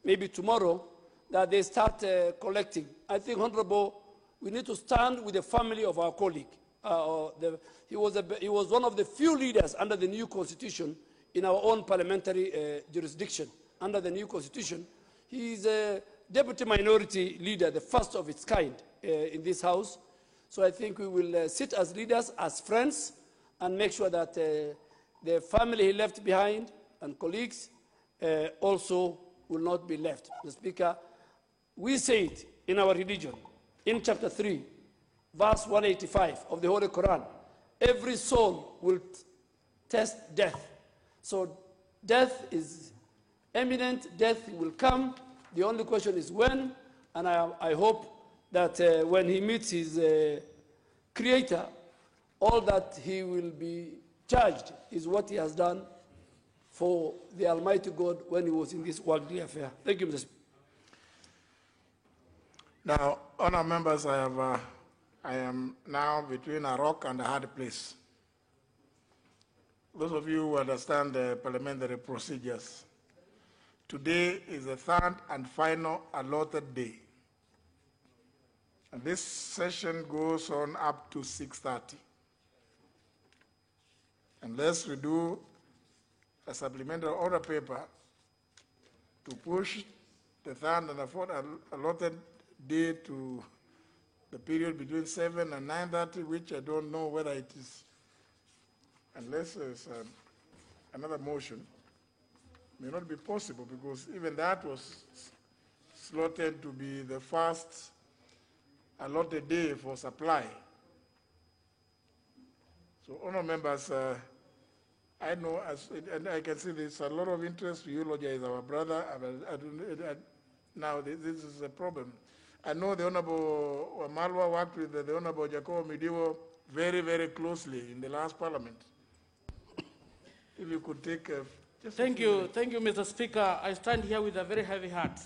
maybe tomorrow, that they start collecting. I think, Honorable, we need to stand with the family of our colleague. He was one of the few leaders under the new constitution in our own parliamentary jurisdiction. Under the new constitution, he is deputy minority leader, the first of its kind in this house. So I think we will sit as leaders, as friends, and make sure that the family he left behind and colleagues also will not be left. Mr. Speaker, we say it in our religion, in chapter 3, verse 185 of the Holy Quran, every soul will test death. So death is imminent, death will come. The only question is when, and I hope that when he meets his creator, all that he will be charged is what he has done for the Almighty God when he was in this worldly affair. Thank you, Mr. Speaker. Now, honour members, I am now between a rock and a hard place. Those of you who understand the parliamentary procedures, today is the third and final allotted day. And this session goes on up to 6:30. Unless we do a supplementary order paper to push the third and the fourth allotted day to the period between 7 and 9:30, which I don't know whether it is, unless there's another motion, may not be possible, because even that was slotted to be the first allotted day for supply. So, honour members, I know, and I can see there's a lot of interest to eulogize our brother. Now, this is a problem. I know the Honourable Wamalwa worked with the Honourable Jacob Midiwo very, very closely in the last parliament. If you could take just Thank you, Mr. Speaker. I stand here with a very heavy heart.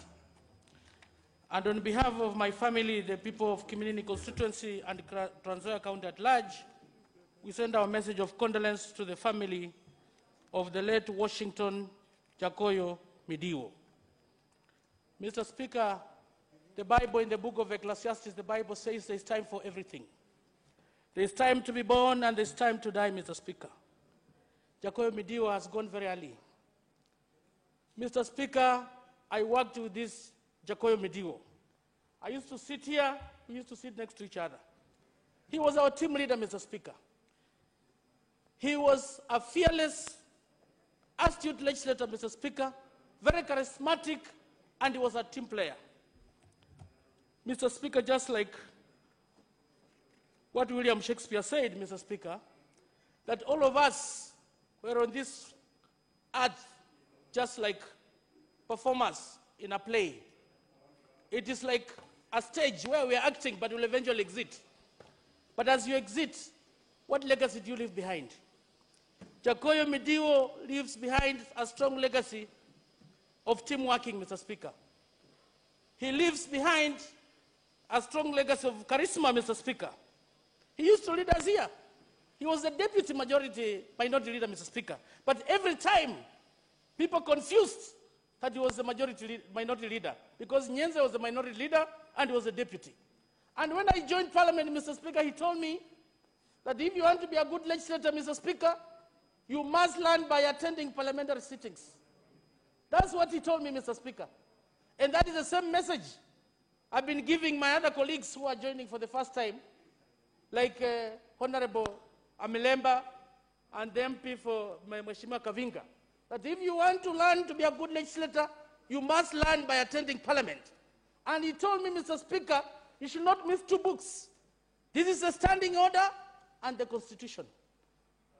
And on behalf of my family, the people of Kiminini constituency and Trans Nzoia County at large, we send our message of condolence to the family of the late Washington Jakoyo Midiwo. Mr. Speaker, the Bible, in the book of Ecclesiastes, the Bible says there's time for everything. There's time to be born and there's time to die, Mr. Speaker. Jakoyo Midiwo has gone very early. Mr. Speaker, I worked with this Jakoyo Midiwo. I used to sit here, we used to sit next to each other. He was our team leader, Mr. Speaker. He was a fearless, astute legislator, Mr. Speaker, very charismatic, and he was a team player. Mr. Speaker, just like what William Shakespeare said, Mr. Speaker, that all of us were on this earth just like performers in a play. It is like a stage where we are acting, but will eventually exit. But as you exit, what legacy do you leave behind? Jakoyo Midiwo leaves behind a strong legacy of team working, Mr. Speaker. He leaves behind a strong legacy of charisma, Mr. Speaker. He used to lead us here. He was the deputy majority minority leader, Mr. Speaker. But every time, people confused that he was the minority leader, because Nyenze was the minority leader and he was the deputy. And when I joined Parliament, Mr. Speaker, he told me that if you want to be a good legislator, Mr. Speaker, you must learn by attending parliamentary sittings. That's what he told me, Mr. Speaker. And that is the same message I've been giving my other colleagues who are joining for the first time, like Honorable Amilemba and the MP for Mheshimiwa Kavinga, that if you want to learn to be a good legislator, you must learn by attending Parliament. And he told me, Mr. Speaker, you should not miss two books. This is a standing order and the Constitution.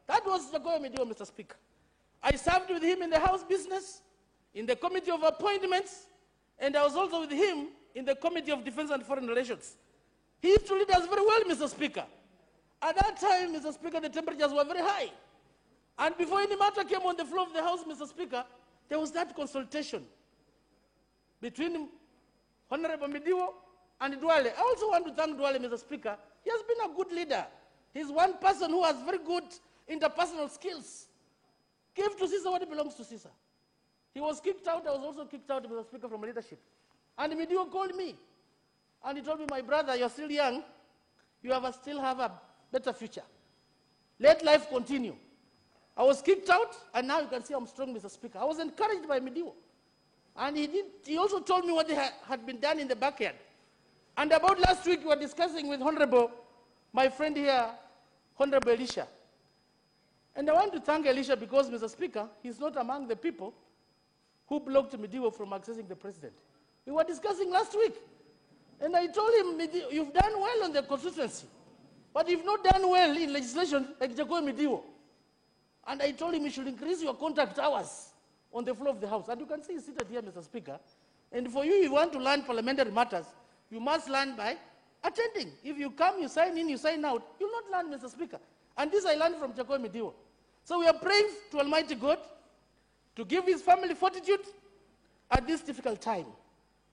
That was Jakoyo Midiwo, Mr. Speaker. I served with him in the House Business, in the Committee of Appointments, and I was also with him in the Committee of Defense and Foreign Relations. He used to lead us very well, Mr. Speaker. At that time, Mr. Speaker, the temperatures were very high. And before any matter came on the floor of the House, Mr. Speaker, there was that consultation between Honorable Midiwo and Duale. I also want to thank Duale, Mr. Speaker. He has been a good leader. He's one person who has very good interpersonal skills. Give to Caesar what belongs to Caesar. He was kicked out. I was also kicked out, Mr. Speaker, from leadership. And Midiwo called me. And he told me, my brother, you're still young. You still have a better future. Let life continue. I was kicked out, and now you can see I'm strong, Mr. Speaker. I was encouraged by Midiwo. And he also told me what had been done in the backyard. And about last week, we were discussing with Honorable, my friend here, Honorable Elisha. And I want to thank Elisha because, Mr. Speaker, he's not among the people who blocked Midiwo from accessing the president. We were discussing last week. And I told him, you've done well on the constituency, but you've not done well in legislation like Jacob Midiwo. And I told him you should increase your contact hours on the floor of the House. And you can see he's seated here, Mr. Speaker. And for you, if you want to learn parliamentary matters, you must learn by attending. If you come, you sign in, you sign out, you'll not learn, Mr. Speaker. And this I learned from Jacob Midiwo. So we are praying to Almighty God to give his family fortitude at this difficult time.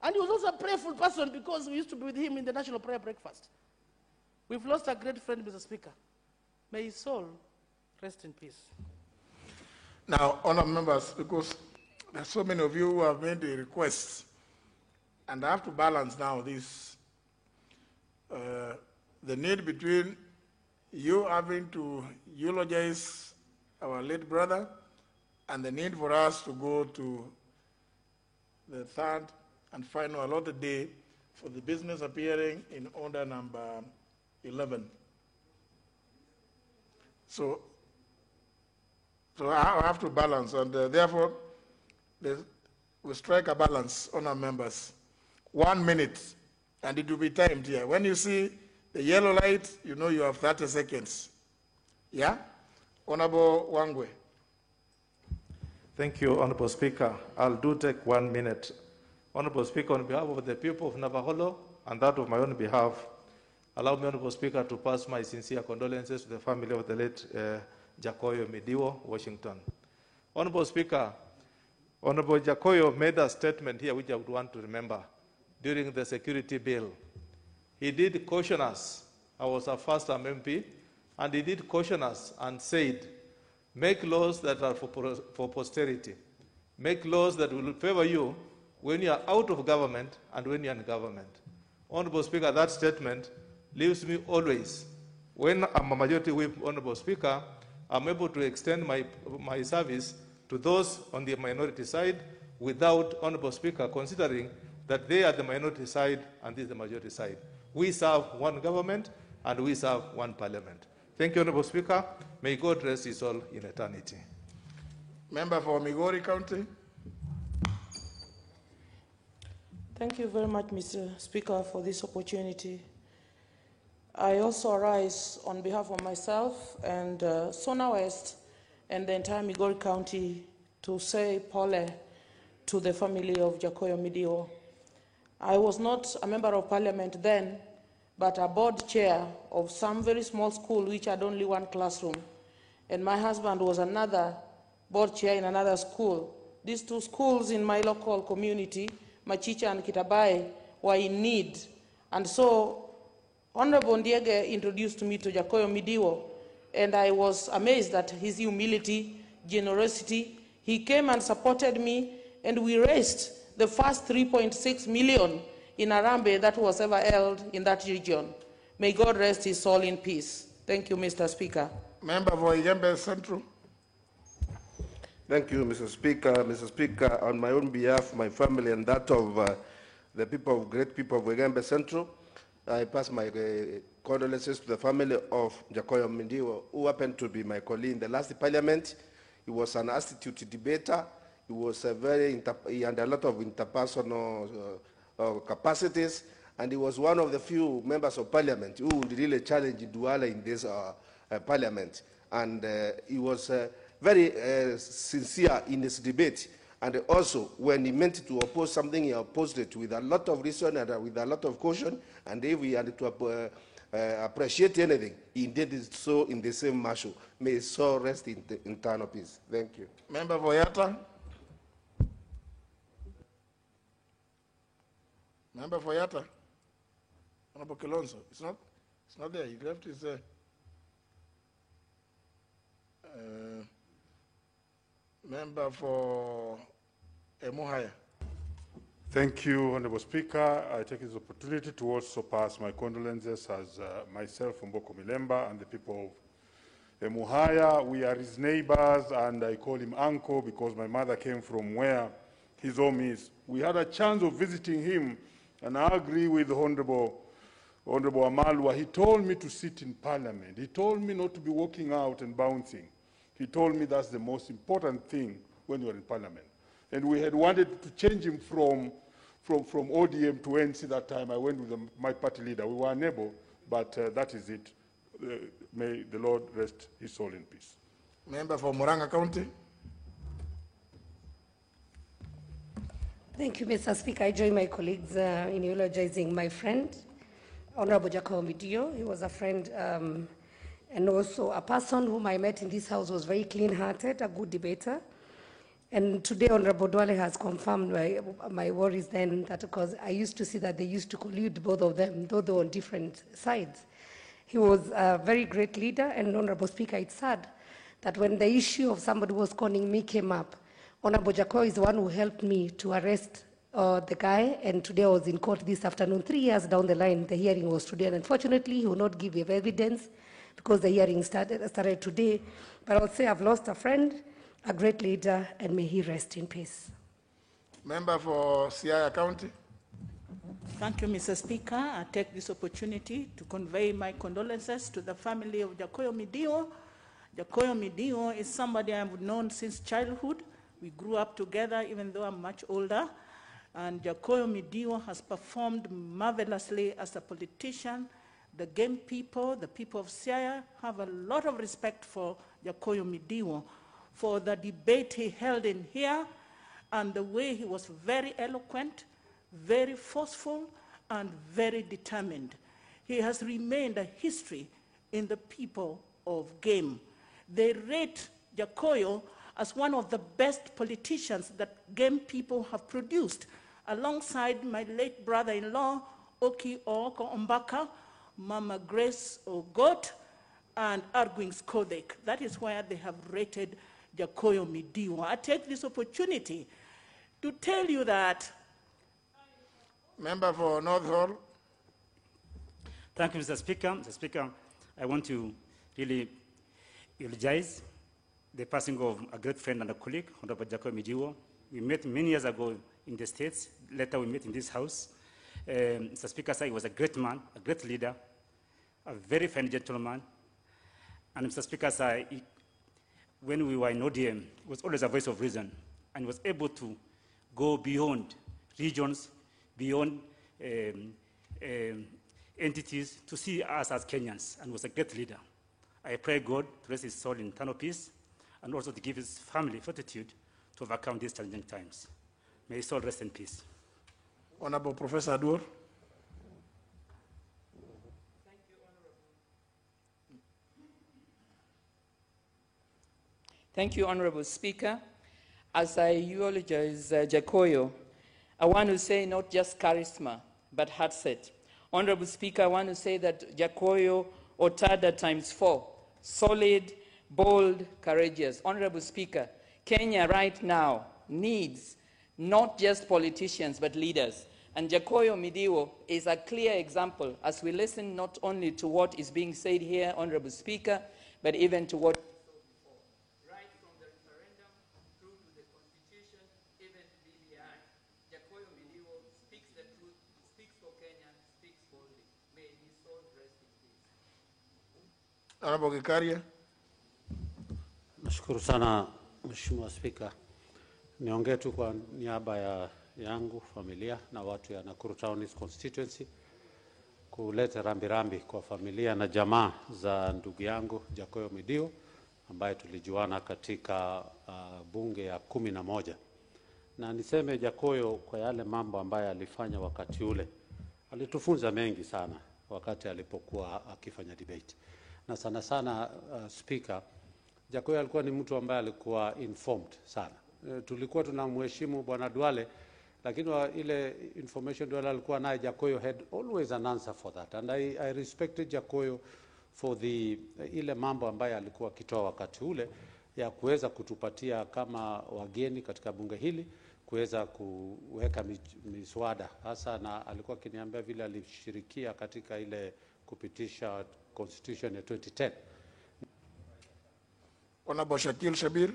And he was also a prayerful person because we used to be with him in the National Prayer Breakfast. We've lost a great friend, Mr. Speaker. May his soul rest in peace. Now, honourable members, because there are so many of you who have made the requests, and I have to balance now this, the need between you having to eulogize our late brother and the need for us to go to the third and final allotted day for the business appearing in order number 11. So I have to balance, and therefore we strike a balance on our members. 1 minute, and it will be timed here. When you see the yellow light, you know you have 30 seconds. Yeah? Honorable Wangwe. Thank you, Honorable Speaker. I'll take 1 minute. Honorable Speaker, on behalf of the people of Navaholo and that of my own behalf, allow me, Honorable Speaker, to pass my sincere condolences to the family of the late Jacoyo Midiwo, Washington. Honorable Speaker, Honorable Jacoyo made a statement here which I would want to remember during the security bill. He did caution us. I was a first-term MP, and he did caution us and said, make laws that are for posterity. Make laws that will favor you when you are out of government and when you are in government. Honorable Speaker, that statement leaves me always. When I'm a majority whip, Honorable Speaker, I'm able to extend my service to those on the minority side without, Honorable Speaker, considering that they are the minority side and this is the majority side. We serve one government and we serve one parliament. Thank you, Honorable Speaker. May God rest his soul in eternity. Member for Migori County. Thank you very much, Mr. Speaker, for this opportunity. I also rise on behalf of myself and Sona West and the entire Migori County to say pole to the family of Jacoyo Midiwo. I was not a member of parliament then, but a board chair of some very small school which had only one classroom. And my husband was another board chair in another school. These two schools in my local community, Machicha and Kitabai, were in need. And so Honorable Ndiege introduced me to Jacoyo Midiwo, and I was amazed at his humility, generosity. He came and supported me, and we raised the first 3.6 million in Arambe that was ever held in that region. May God rest his soul in peace. Thank you, Mr. Speaker. Member for Igembe Central. Thank you, Mr. Speaker. Mr. Speaker, on my own behalf, my family, and that of the great people of Igembe Central, I pass my condolences to the family of Jacoyo Midiwo, who happened to be my colleague in the last parliament. He was an astute debater. He was he had a lot of interpersonal capacities, and he was one of the few members of parliament who would really challenge Duale in this parliament. And he was very sincere in his debate. And also, when he meant to oppose something, he opposed it with a lot of reason and with a lot of caution. And if he had to appreciate anything, he did it so in the same marshal. May his soul rest in eternal peace. Thank you. Member for Yatta. Member for Yatta. Honorable Kilonzo. It's not there. He left his member for Emuhaya. Thank you, Honorable Speaker. I take this opportunity to also pass my condolences as myself, Mboko Milemba, and the people of Emuhaya. We are his neighbors, and I call him uncle because my mother came from where his home is. We had a chance of visiting him, and I agree with Honorable Amalwa. He told me to sit in Parliament. He told me not to be walking out and bouncing. He told me that's the most important thing when you're in Parliament. And we had wanted to change him from ODM to NC that time. I went with my party leader. We were unable, but that is it. May the Lord rest his soul in peace. Member for Muranga County. Thank you, Mr. Speaker. I join my colleagues in eulogizing my friend, Honorable Jacob Midio. He was a friend and also a person whom I met in this house was very clean-hearted, a good debater. And today, Honorable Duale has confirmed my worries then, that because I used to see that they used to collude, both of them, though they were on different sides. He was a very great leader, and Honorable Speaker, it's sad that when the issue of somebody who was conning me came up, Honorable Jacob is the one who helped me to arrest the guy, and today I was in court this afternoon. 3 years down the line, the hearing was today, and unfortunately, he will not give evidence because the hearing started today. But I would say I've lost a friend, a great leader, and may he rest in peace. Member for Siaya County. Thank you, Mr. Speaker. I take this opportunity to convey my condolences to the family of Jacoyo Midio. Jacoyo Midio is somebody I've known since childhood. We grew up together, even though I'm much older. And Jacoyo Midio has performed marvelously as a politician. The Game people, the people of Siaya, have a lot of respect for Jacoyo Midio, for the debate he held in here, and the way he was very eloquent, very forceful, and very determined. He has remained a history in the people of Game. They rate Jacoyo as one of the best politicians that Game people have produced, alongside my late brother-in-law, Oki Ooko Ombaka, Mama Grace Ogot, and Arguings Kodek. That is where they have rated Jacoyo Midio. I take this opportunity to tell you that. Member for North Hall. Thank you, Mr. Speaker. Mr. Speaker, I want to really eulogize the passing of a great friend and a colleague, Honorable Jacoyo Midio. We met many years ago in the States. Later, we met in this house. Mr. Speaker, sir, he was a great man, a great leader, a very fine gentleman. And Mr. Speaker, sir, when we were in ODM, he was always a voice of reason and was able to go beyond regions, beyond entities to see us as Kenyans, and was a great leader. I pray God to rest his soul in eternal peace and also to give his family fortitude to overcome these challenging times. May his soul rest in peace. Honorable Professor Adur. Thank you, Honorable Speaker. As I eulogize Jacoyo, I want to say not just charisma, but heart set. Honorable Speaker, I want to say that Jacoyo Otada ×4, solid, bold, courageous. Honorable Speaker, Kenya right now needs not just politicians, but leaders. And Jacoyo Midio is a clear example as we listen not only to what is being said here, Honorable Speaker, but even to what right from the referendum through to the Constitution, even to BBI. Jacoyo Midio speaks the truth, speaks for Kenya, speaks boldly. May his soul rest in peace. Honorable Gikaria. Nashukuru sana Mheshimiwa Spika. Niongee tu kwa niaba yangu, familia na watu ya Nakuru Town East Constituency kuleta rambirambi kwa familia na jamaa za ndugu yangu Jacoyo Midio ambaye tulijuana katika bunge ya 11. Na niseme Jacoyo kwa yale mambo ambayo alifanya wakati ule, alitufunza mengi sana wakati alipokuwa akifanya debate. Na sana sana Speaker, Jacoyo alikuwa ni mtu ambaye alikuwa informed sana. Tulikuwa tunamheshimu Bwana Duale, lakini ile information Duale alikuwa naye, Jacoyo had always an answer for that, and I respected Jacoyo for ile mambo ambayo alikuwa akitoa wakati ule ya kuweza kutupatia kama wageni katika bunge hili kuweza kuweka miswada hasa, na alikuwa akiniambia vile alishirikia katika ile kupitisha constitution ya 2010. Honorable Shakil Shabir.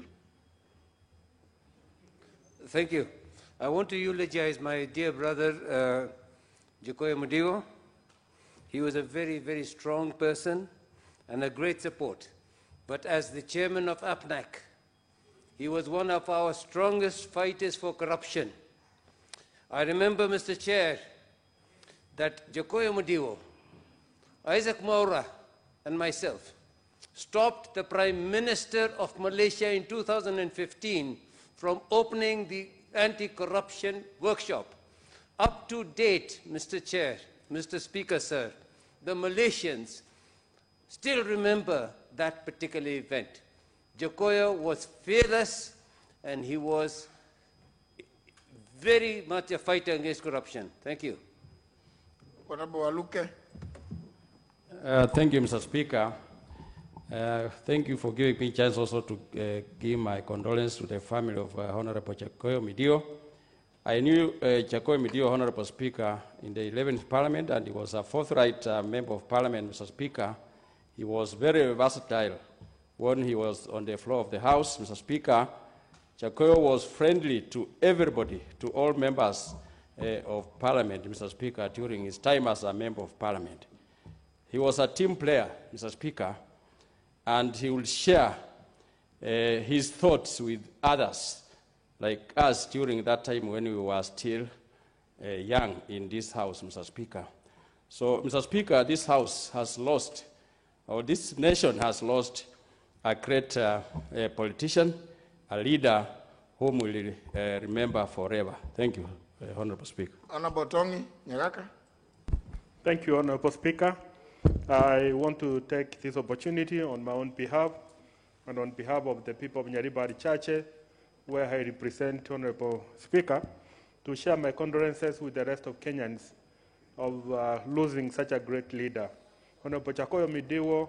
Thank you. I want to eulogize my dear brother, Jacoyo Mudigo. He was a very, very strong person and a great support. But as the chairman of APNAC, he was one of our strongest fighters for corruption. I remember, Mr. Chair, that Jacoyo Mudigo, Isaac Maura, and myself stopped the Prime Minister of Malaysia in 2015 from opening the anti-corruption workshop. Up to date, Mr. Chair, Mr. Speaker, sir, the Malaysians still remember that particular event. Jacoyo was fearless and he was very much a fighter against corruption. Thank you. Honorable Aluke. Thank you, Mr. Speaker. Thank you for giving me a chance also to give my condolences to the family of Honorable Jacoyo Mudigo. I knew Jacoyo Mudigo, Honorable Speaker, in the 11th Parliament, and he was a forthright member of Parliament, Mr. Speaker. He was very versatile when he was on the floor of the House, Mr. Speaker. Jacoyo was friendly to everybody, to all members of Parliament, Mr. Speaker, during his time as a member of Parliament. He was a team player, Mr. Speaker, and he will share his thoughts with others, like us during that time when we were still young in this House, Mr. Speaker. So, Mr. Speaker, this House has lost, or this nation has lost a great politician, a leader whom we will remember forever. Thank you, Honorable Speaker. Honorable Tongi Nyagaka. Thank you, Honorable Speaker. I want to take this opportunity on my own behalf and on behalf of the people of Nyaribari Chache, where I represent Honorable Speaker, to share my condolences with the rest of Kenyans of losing such a great leader. Honorable Jacoyo Mudigo,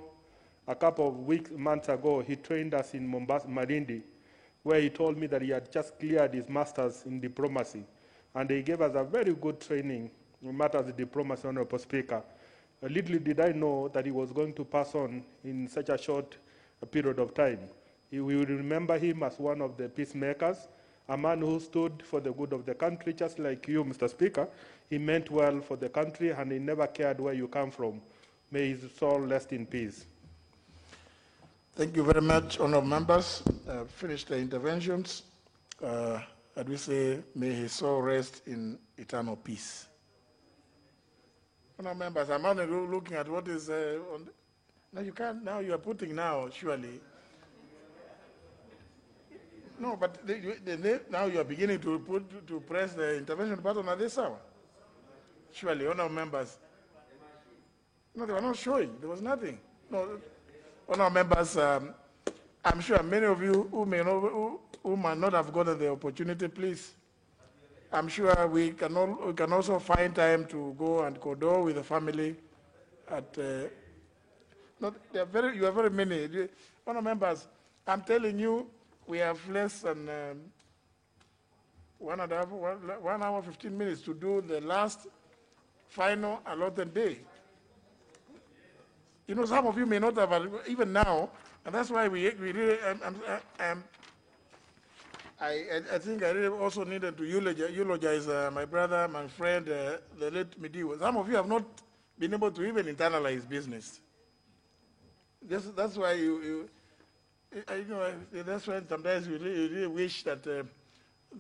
a couple of months ago, he trained us in Mombasa, Malindi, where he told me that he had just cleared his master's in diplomacy. And he gave us a very good training in matters of diplomacy, Honorable Speaker. Little did I know that he was going to pass on in such a short period of time. We will remember him as one of the peacemakers, a man who stood for the good of the country, just like you, Mr. Speaker. He meant well for the country, and he never cared where you come from. May his soul rest in peace. Thank you very much, honourable members. Finished the interventions. And we say, may his soul rest in eternal peace. Honourable members, I'm only looking at what is on the, now you can't, now you are putting now, surely. No, but now you are beginning to press the intervention button at this hour. Surely, honourable members. No, they were not showing. There was nothing. No, honourable members, I'm sure many of you who might not have gotten the opportunity, please. I'm sure we can also find time to go and condole with the family. You are very many. Honourable members, I'm telling you, we have less than 1 hour, 15 minutes to do the last final allotted day. You know, some of you may not have, even now, and that's why we really, I think I really also needed to eulogize my brother, my friend, the late Mudigo. Some of you have not been able to even internalize business. That's why that's why sometimes you really wish that the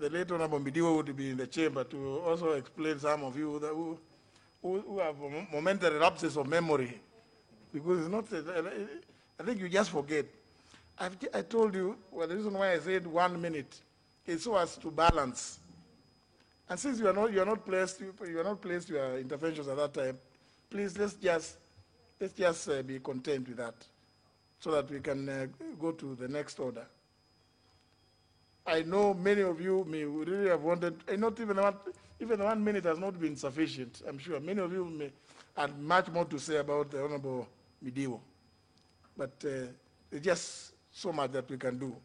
late Honorable Mudigo would be in the chamber to also explain some of you that who have momentary lapses of memory. Because it's not, I think you just forget. I told you, well, the reason why I said 1 minute is so as to balance. And since you are not placed your interventions at that time, please let's just be content with that, so that we can go to the next order. I know many of you may really have wanted, not even 1 minute has not been sufficient. I'm sure many of you may have much more to say about the Honorable Mudigo, but there's just so much that we can do.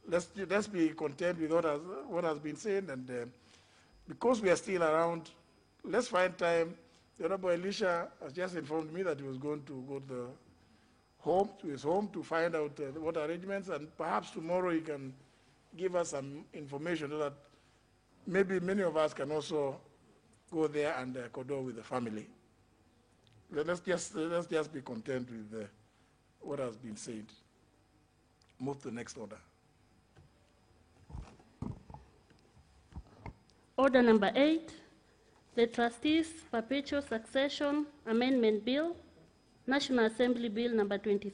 Let's be content with what has been said, and because we are still around, let's find time. The Honorable Elisha has just informed me that he was going to go to his home to find out what arrangements, and perhaps tomorrow he can give us some information so that maybe many of us can also go there and condole with the family. Let's just be content with what has been said. Move to the next order. Order number 8, the Trustees Perpetual Succession Amendment Bill, National Assembly Bill number 23.